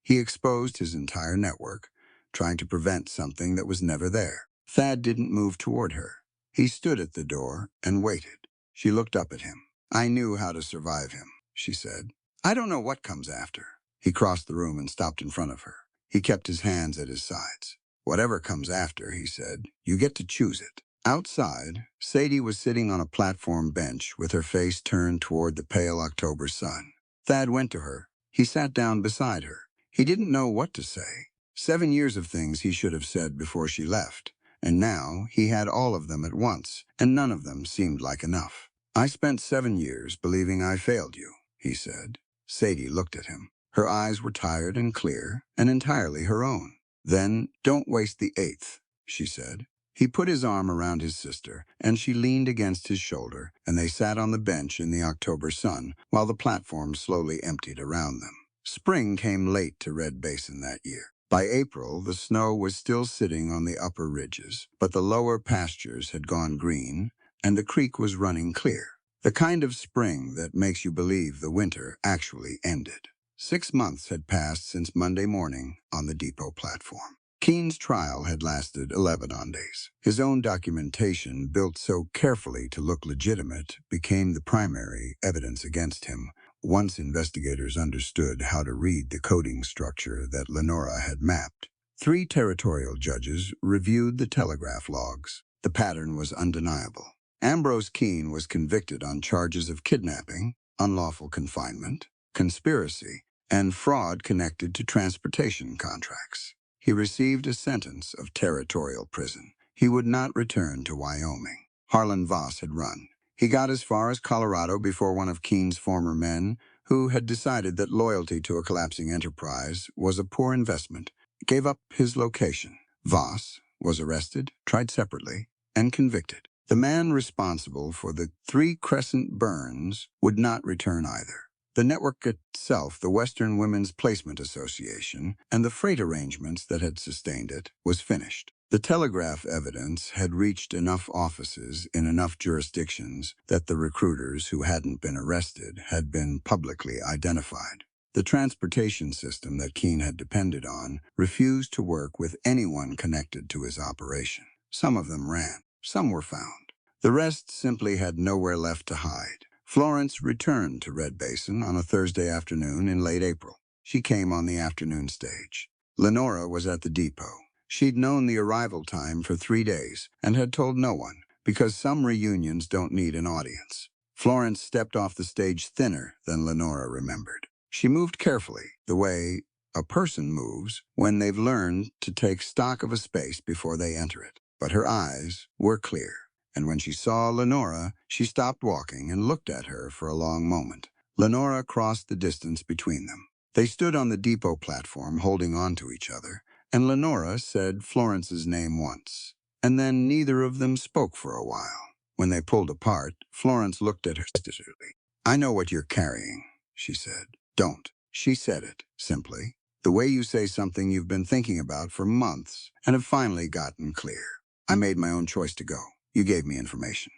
He exposed his entire network, trying to prevent something that was never there. Thad didn't move toward her. He stood at the door and waited. She looked up at him. "I knew how to survive him," she said. "I don't know what comes after." He crossed the room and stopped in front of her. He kept his hands at his sides. "Whatever comes after," he said, "you get to choose it." Outside, Sadie was sitting on a platform bench with her face turned toward the pale October sun. Thad went to her. He sat down beside her. He didn't know what to say. 7 years of things he should have said before she left, and now he had all of them at once, and none of them seemed like enough. "I spent 7 years believing I failed you," he said. Sadie looked at him. Her eyes were tired and clear, and entirely her own. "Then don't waste the 8th, she said. He put his arm around his sister, and she leaned against his shoulder, and they sat on the bench in the October sun while the platform slowly emptied around them. Spring came late to Red Basin that year. By April, the snow was still sitting on the upper ridges, but the lower pastures had gone green, and the creek was running clear. The kind of spring that makes you believe the winter actually ended. 6 months had passed since Monday morning on the depot platform. Keene's trial had lasted 11 days. His own documentation, built so carefully to look legitimate, became the primary evidence against him once investigators understood how to read the coding structure that Lenora had mapped. 3 territorial judges reviewed the telegraph logs. The pattern was undeniable. Ambrose Keene was convicted on charges of kidnapping, unlawful confinement, conspiracy, and fraud connected to transportation contracts. He received a sentence of territorial prison. He would not return to Wyoming. Harlan Voss had run. He got as far as Colorado before one of Keene's former men, who had decided that loyalty to a collapsing enterprise was a poor investment, gave up his location. Voss was arrested, tried separately, and convicted. The man responsible for the 3 Crescent burns would not return either. The network itself, the Western Women's Placement Association, and the freight arrangements that had sustained it, was finished. The telegraph evidence had reached enough offices in enough jurisdictions that the recruiters who hadn't been arrested had been publicly identified. The transportation system that Keene had depended on refused to work with anyone connected to his operation. Some of them ran. Some were found. The rest simply had nowhere left to hide. Florence returned to Red Basin on a Thursday afternoon in late April. She came on the afternoon stage. Lenora was at the depot. She'd known the arrival time for 3 days and had told no one, because some reunions don't need an audience. Florence stepped off the stage thinner than Lenora remembered. She moved carefully, the way a person moves when they've learned to take stock of a space before they enter it. But her eyes were clear. And when she saw Lenora, she stopped walking and looked at her for a long moment. Lenora crossed the distance between them. They stood on the depot platform holding on to each other, and Lenora said Florence's name once. And then neither of them spoke for a while. When they pulled apart, Florence looked at her suspiciously. I know what you're carrying, she said. Don't. She said it, simply. The way you say something you've been thinking about for months and have finally gotten clear. I made my own choice to go. You gave me information.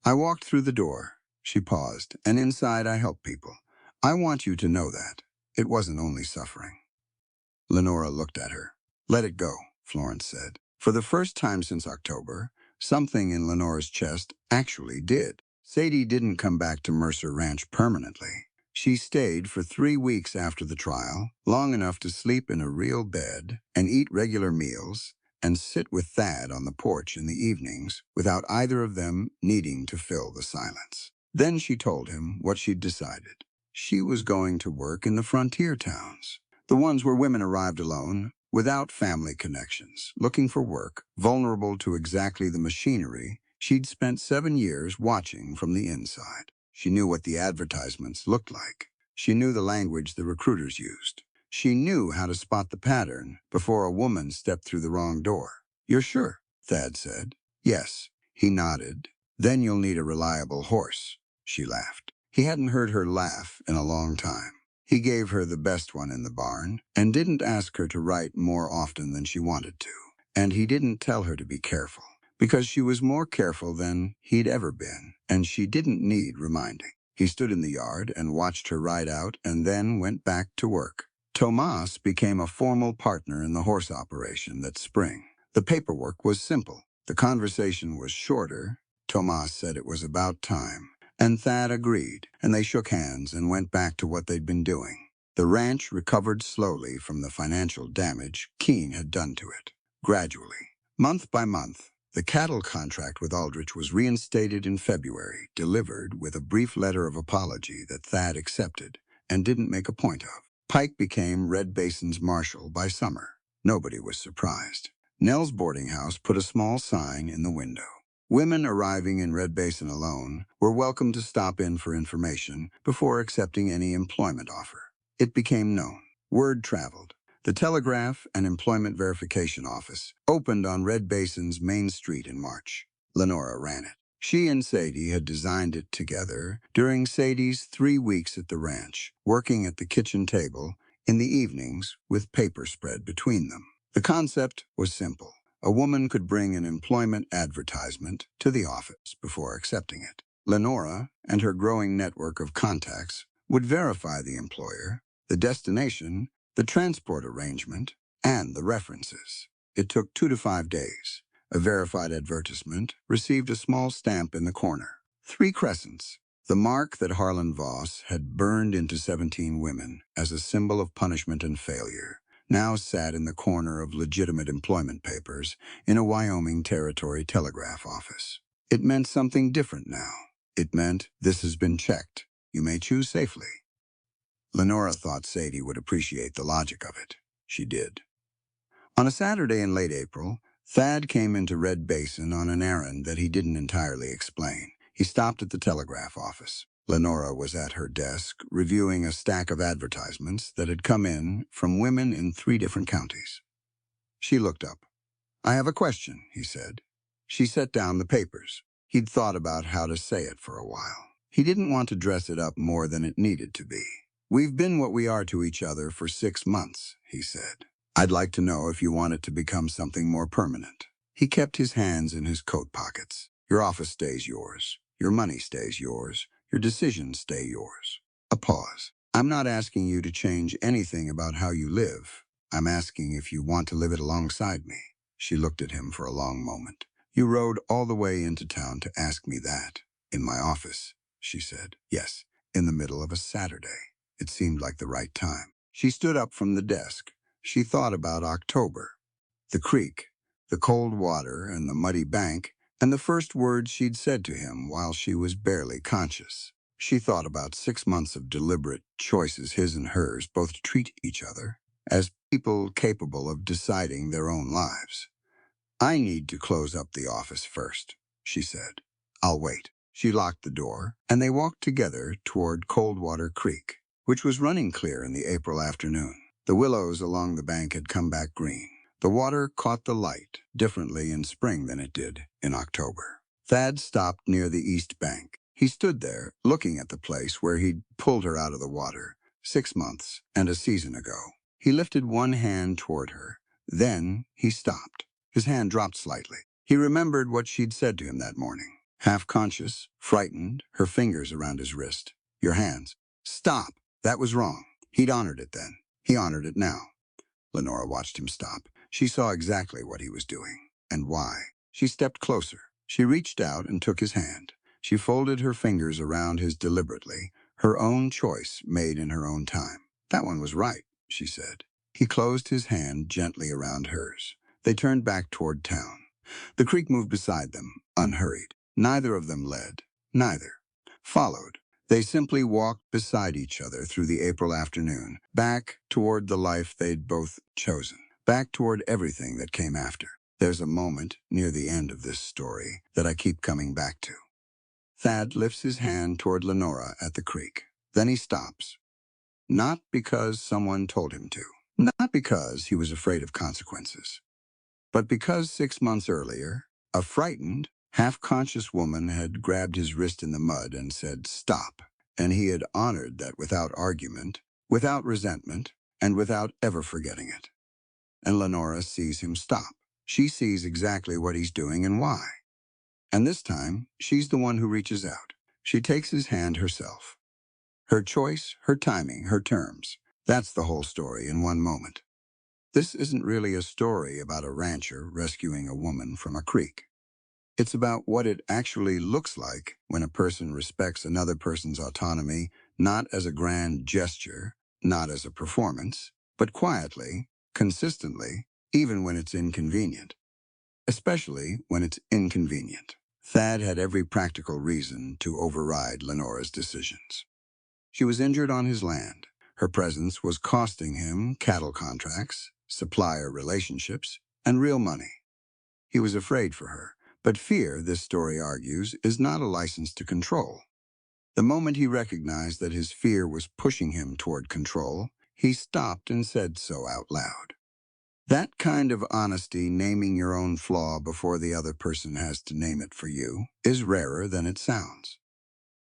I walked through the door. She paused, and inside I helped people. I want you to know that. It wasn't only suffering. Lenora looked at her. Let it go, Florence said. For the first time since October, something in Lenora's chest actually did. Sadie didn't come back to Mercer Ranch permanently. She stayed for 3 weeks after the trial, long enough to sleep in a real bed and eat regular meals and sit with Thad on the porch in the evenings without either of them needing to fill the silence. Then she told him what she'd decided. She was going to work in the frontier towns, the ones where women arrived alone, without family connections, looking for work, vulnerable to exactly the machinery she'd spent 7 years watching from the inside. She knew what the advertisements looked like. She knew the language the recruiters used. She knew how to spot the pattern before a woman stepped through the wrong door. You're sure? Thad said. Yes. He nodded. Then you'll need a reliable horse. She laughed. He hadn't heard her laugh in a long time. He gave her the best one in the barn and didn't ask her to write more often than she wanted to. And he didn't tell her to be careful, because she was more careful than he'd ever been, and she didn't need reminding. He stood in the yard and watched her ride out and then went back to work. Tomas became a formal partner in the horse operation that spring. The paperwork was simple. The conversation was shorter. Tomas said it was about time. And Thad agreed, and they shook hands and went back to what they'd been doing. The ranch recovered slowly from the financial damage Keene had done to it. Gradually, month by month, the cattle contract with Aldrich was reinstated in February, delivered with a brief letter of apology that Thad accepted and didn't make a point of. Pike became Red Basin's marshal by summer. Nobody was surprised. Nell's boarding house put a small sign in the window. Women arriving in Red Basin alone were welcome to stop in for information before accepting any employment offer. It became known. Word traveled. The Telegraph and Employment Verification Office opened on Red Basin's Main Street in March. Lenora ran it. She and Sadie had designed it together during Sadie's 3 weeks at the ranch, working at the kitchen table in the evenings with paper spread between them. The concept was simple. A woman could bring an employment advertisement to the office before accepting it. Lenora and her growing network of contacts would verify the employer, the destination, the transport arrangement, and the references. It took 2 to 5 days. A verified advertisement received a small stamp in the corner. 3 crescents, the mark that Harlan Voss had burned into 17 women as a symbol of punishment and failure, now sat in the corner of legitimate employment papers in a Wyoming Territory telegraph office. It meant something different now. It meant, this has been checked. You may choose safely. Lenora thought Sadie would appreciate the logic of it. She did. On a Saturday in late April, Thad came into Red Basin on an errand that he didn't entirely explain. He stopped at the telegraph office. Lenora was at her desk, reviewing a stack of advertisements that had come in from women in 3 different counties. She looked up. I have a question, he said. She set down the papers. He'd thought about how to say it for a while. He didn't want to dress it up more than it needed to be. We've been what we are to each other for 6 months, he said. I'd like to know if you want it to become something more permanent. He kept his hands in his coat pockets. Your office stays yours. Your money stays yours. Your decisions stay yours. A pause. I'm not asking you to change anything about how you live. I'm asking if you want to live it alongside me. She looked at him for a long moment. You rode all the way into town to ask me that. In my office, she said. Yes, in the middle of a Saturday. It seemed like the right time. She stood up from the desk. She thought about October. The creek, the cold water and the muddy bank, and the first words she'd said to him while she was barely conscious. She thought about 6 months of deliberate choices, his and hers, both to treat each other as people capable of deciding their own lives. I need to close up the office first, she said. I'll wait. She locked the door, and they walked together toward Coldwater Creek, which was running clear in the April afternoon. The willows along the bank had come back green. The water caught the light differently in spring than it did in October. Thad stopped near the east bank. He stood there, looking at the place where he'd pulled her out of the water 6 months and a season ago. He lifted one hand toward her. Then he stopped. His hand dropped slightly. He remembered what she'd said to him that morning. Half conscious, frightened, her fingers around his wrist. Your hands. Stop! That was wrong. He'd honored it then. He honored it now. Lenora watched him stop. She saw exactly what he was doing, and why. She stepped closer. She reached out and took his hand. She folded her fingers around his deliberately, her own choice made in her own time. That one was right, she said. He closed his hand gently around hers. They turned back toward town. The creek moved beside them, unhurried. Neither of them led. Neither followed. They simply walked beside each other through the April afternoon, back toward the life they'd both chosen, back toward everything that came after. There's a moment near the end of this story that I keep coming back to. Thad lifts his hand toward Lenora at the creek. Then he stops. Not because someone told him to. Not because he was afraid of consequences. But because 6 months earlier, a frightened, half-conscious woman had grabbed his wrist in the mud and said, "Stop." And he had honored that without argument, without resentment, and without ever forgetting it. And Lenora sees him stop. She sees exactly what he's doing and why. And this time, she's the one who reaches out. She takes his hand herself. Her choice, her timing, her terms. That's the whole story in one moment. This isn't really a story about a rancher rescuing a woman from a creek. It's about what it actually looks like when a person respects another person's autonomy, not as a grand gesture, not as a performance, but quietly, consistently, even when it's inconvenient. Especially when it's inconvenient. Thad had every practical reason to override Lenora's decisions. She was injured on his land. Her presence was costing him cattle contracts, supplier relationships, and real money. He was afraid for her, but fear, this story argues, is not a license to control. The moment he recognized that his fear was pushing him toward control, he stopped and said so out loud. That kind of honesty, naming your own flaw before the other person has to name it for you, is rarer than it sounds.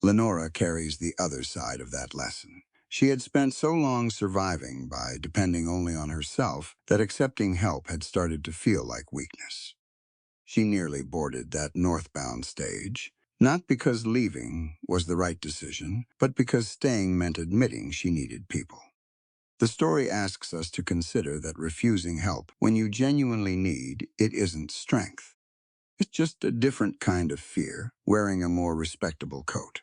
Lenora carries the other side of that lesson. She had spent so long surviving by depending only on herself that accepting help had started to feel like weakness. She nearly boarded that northbound stage, not because leaving was the right decision, but because staying meant admitting she needed people. The story asks us to consider that refusing help when you genuinely need it isn't strength. It's just a different kind of fear, wearing a more respectable coat.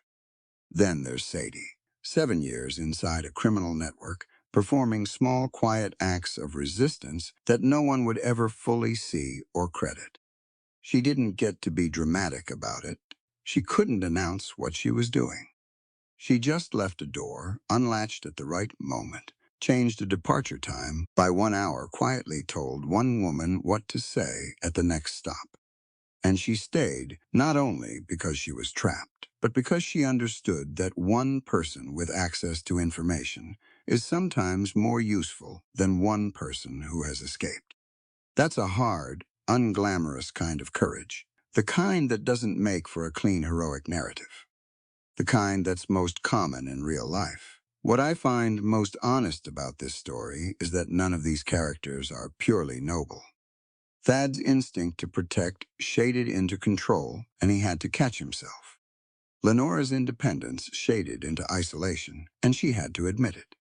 Then there's Sadie, 7 years inside a criminal network, performing small, quiet acts of resistance that no one would ever fully see or credit. She didn't get to be dramatic about it. She couldn't announce what she was doing. She just left a door, unlatched at the right moment, changed a departure time by 1 hour, quietly told one woman what to say at the next stop. And she stayed not only because she was trapped, but because she understood that one person with access to information is sometimes more useful than one person who has escaped. That's a hard, unglamorous kind of courage, the kind that doesn't make for a clean heroic narrative, the kind that's most common in real life. What I find most honest about this story is that none of these characters are purely noble. Thad's instinct to protect shaded into control, and he had to catch himself. Lenora's independence shaded into isolation, and she had to admit it.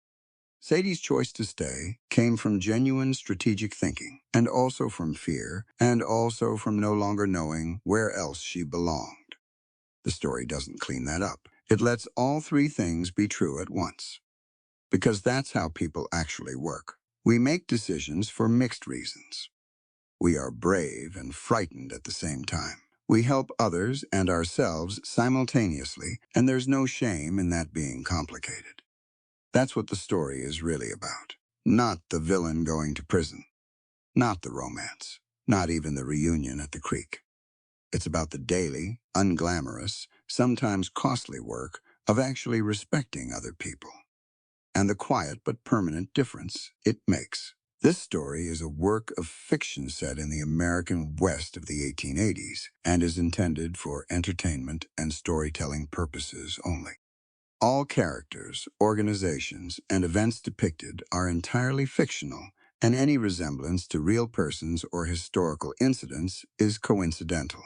Sadie's choice to stay came from genuine strategic thinking, and also from fear, and also from no longer knowing where else she belonged. The story doesn't clean that up. It lets all three things be true at once. Because that's how people actually work. We make decisions for mixed reasons. We are brave and frightened at the same time. We help others and ourselves simultaneously, and there's no shame in that being complicated. That's what the story is really about. Not the villain going to prison. Not the romance. Not even the reunion at the creek. It's about the daily, unglamorous, sometimes costly work of actually respecting other people. And the quiet but permanent difference it makes. This story is a work of fiction set in the American West of the 1880s and is intended for entertainment and storytelling purposes only. All characters, organizations, and events depicted are entirely fictional, and any resemblance to real persons or historical incidents is coincidental.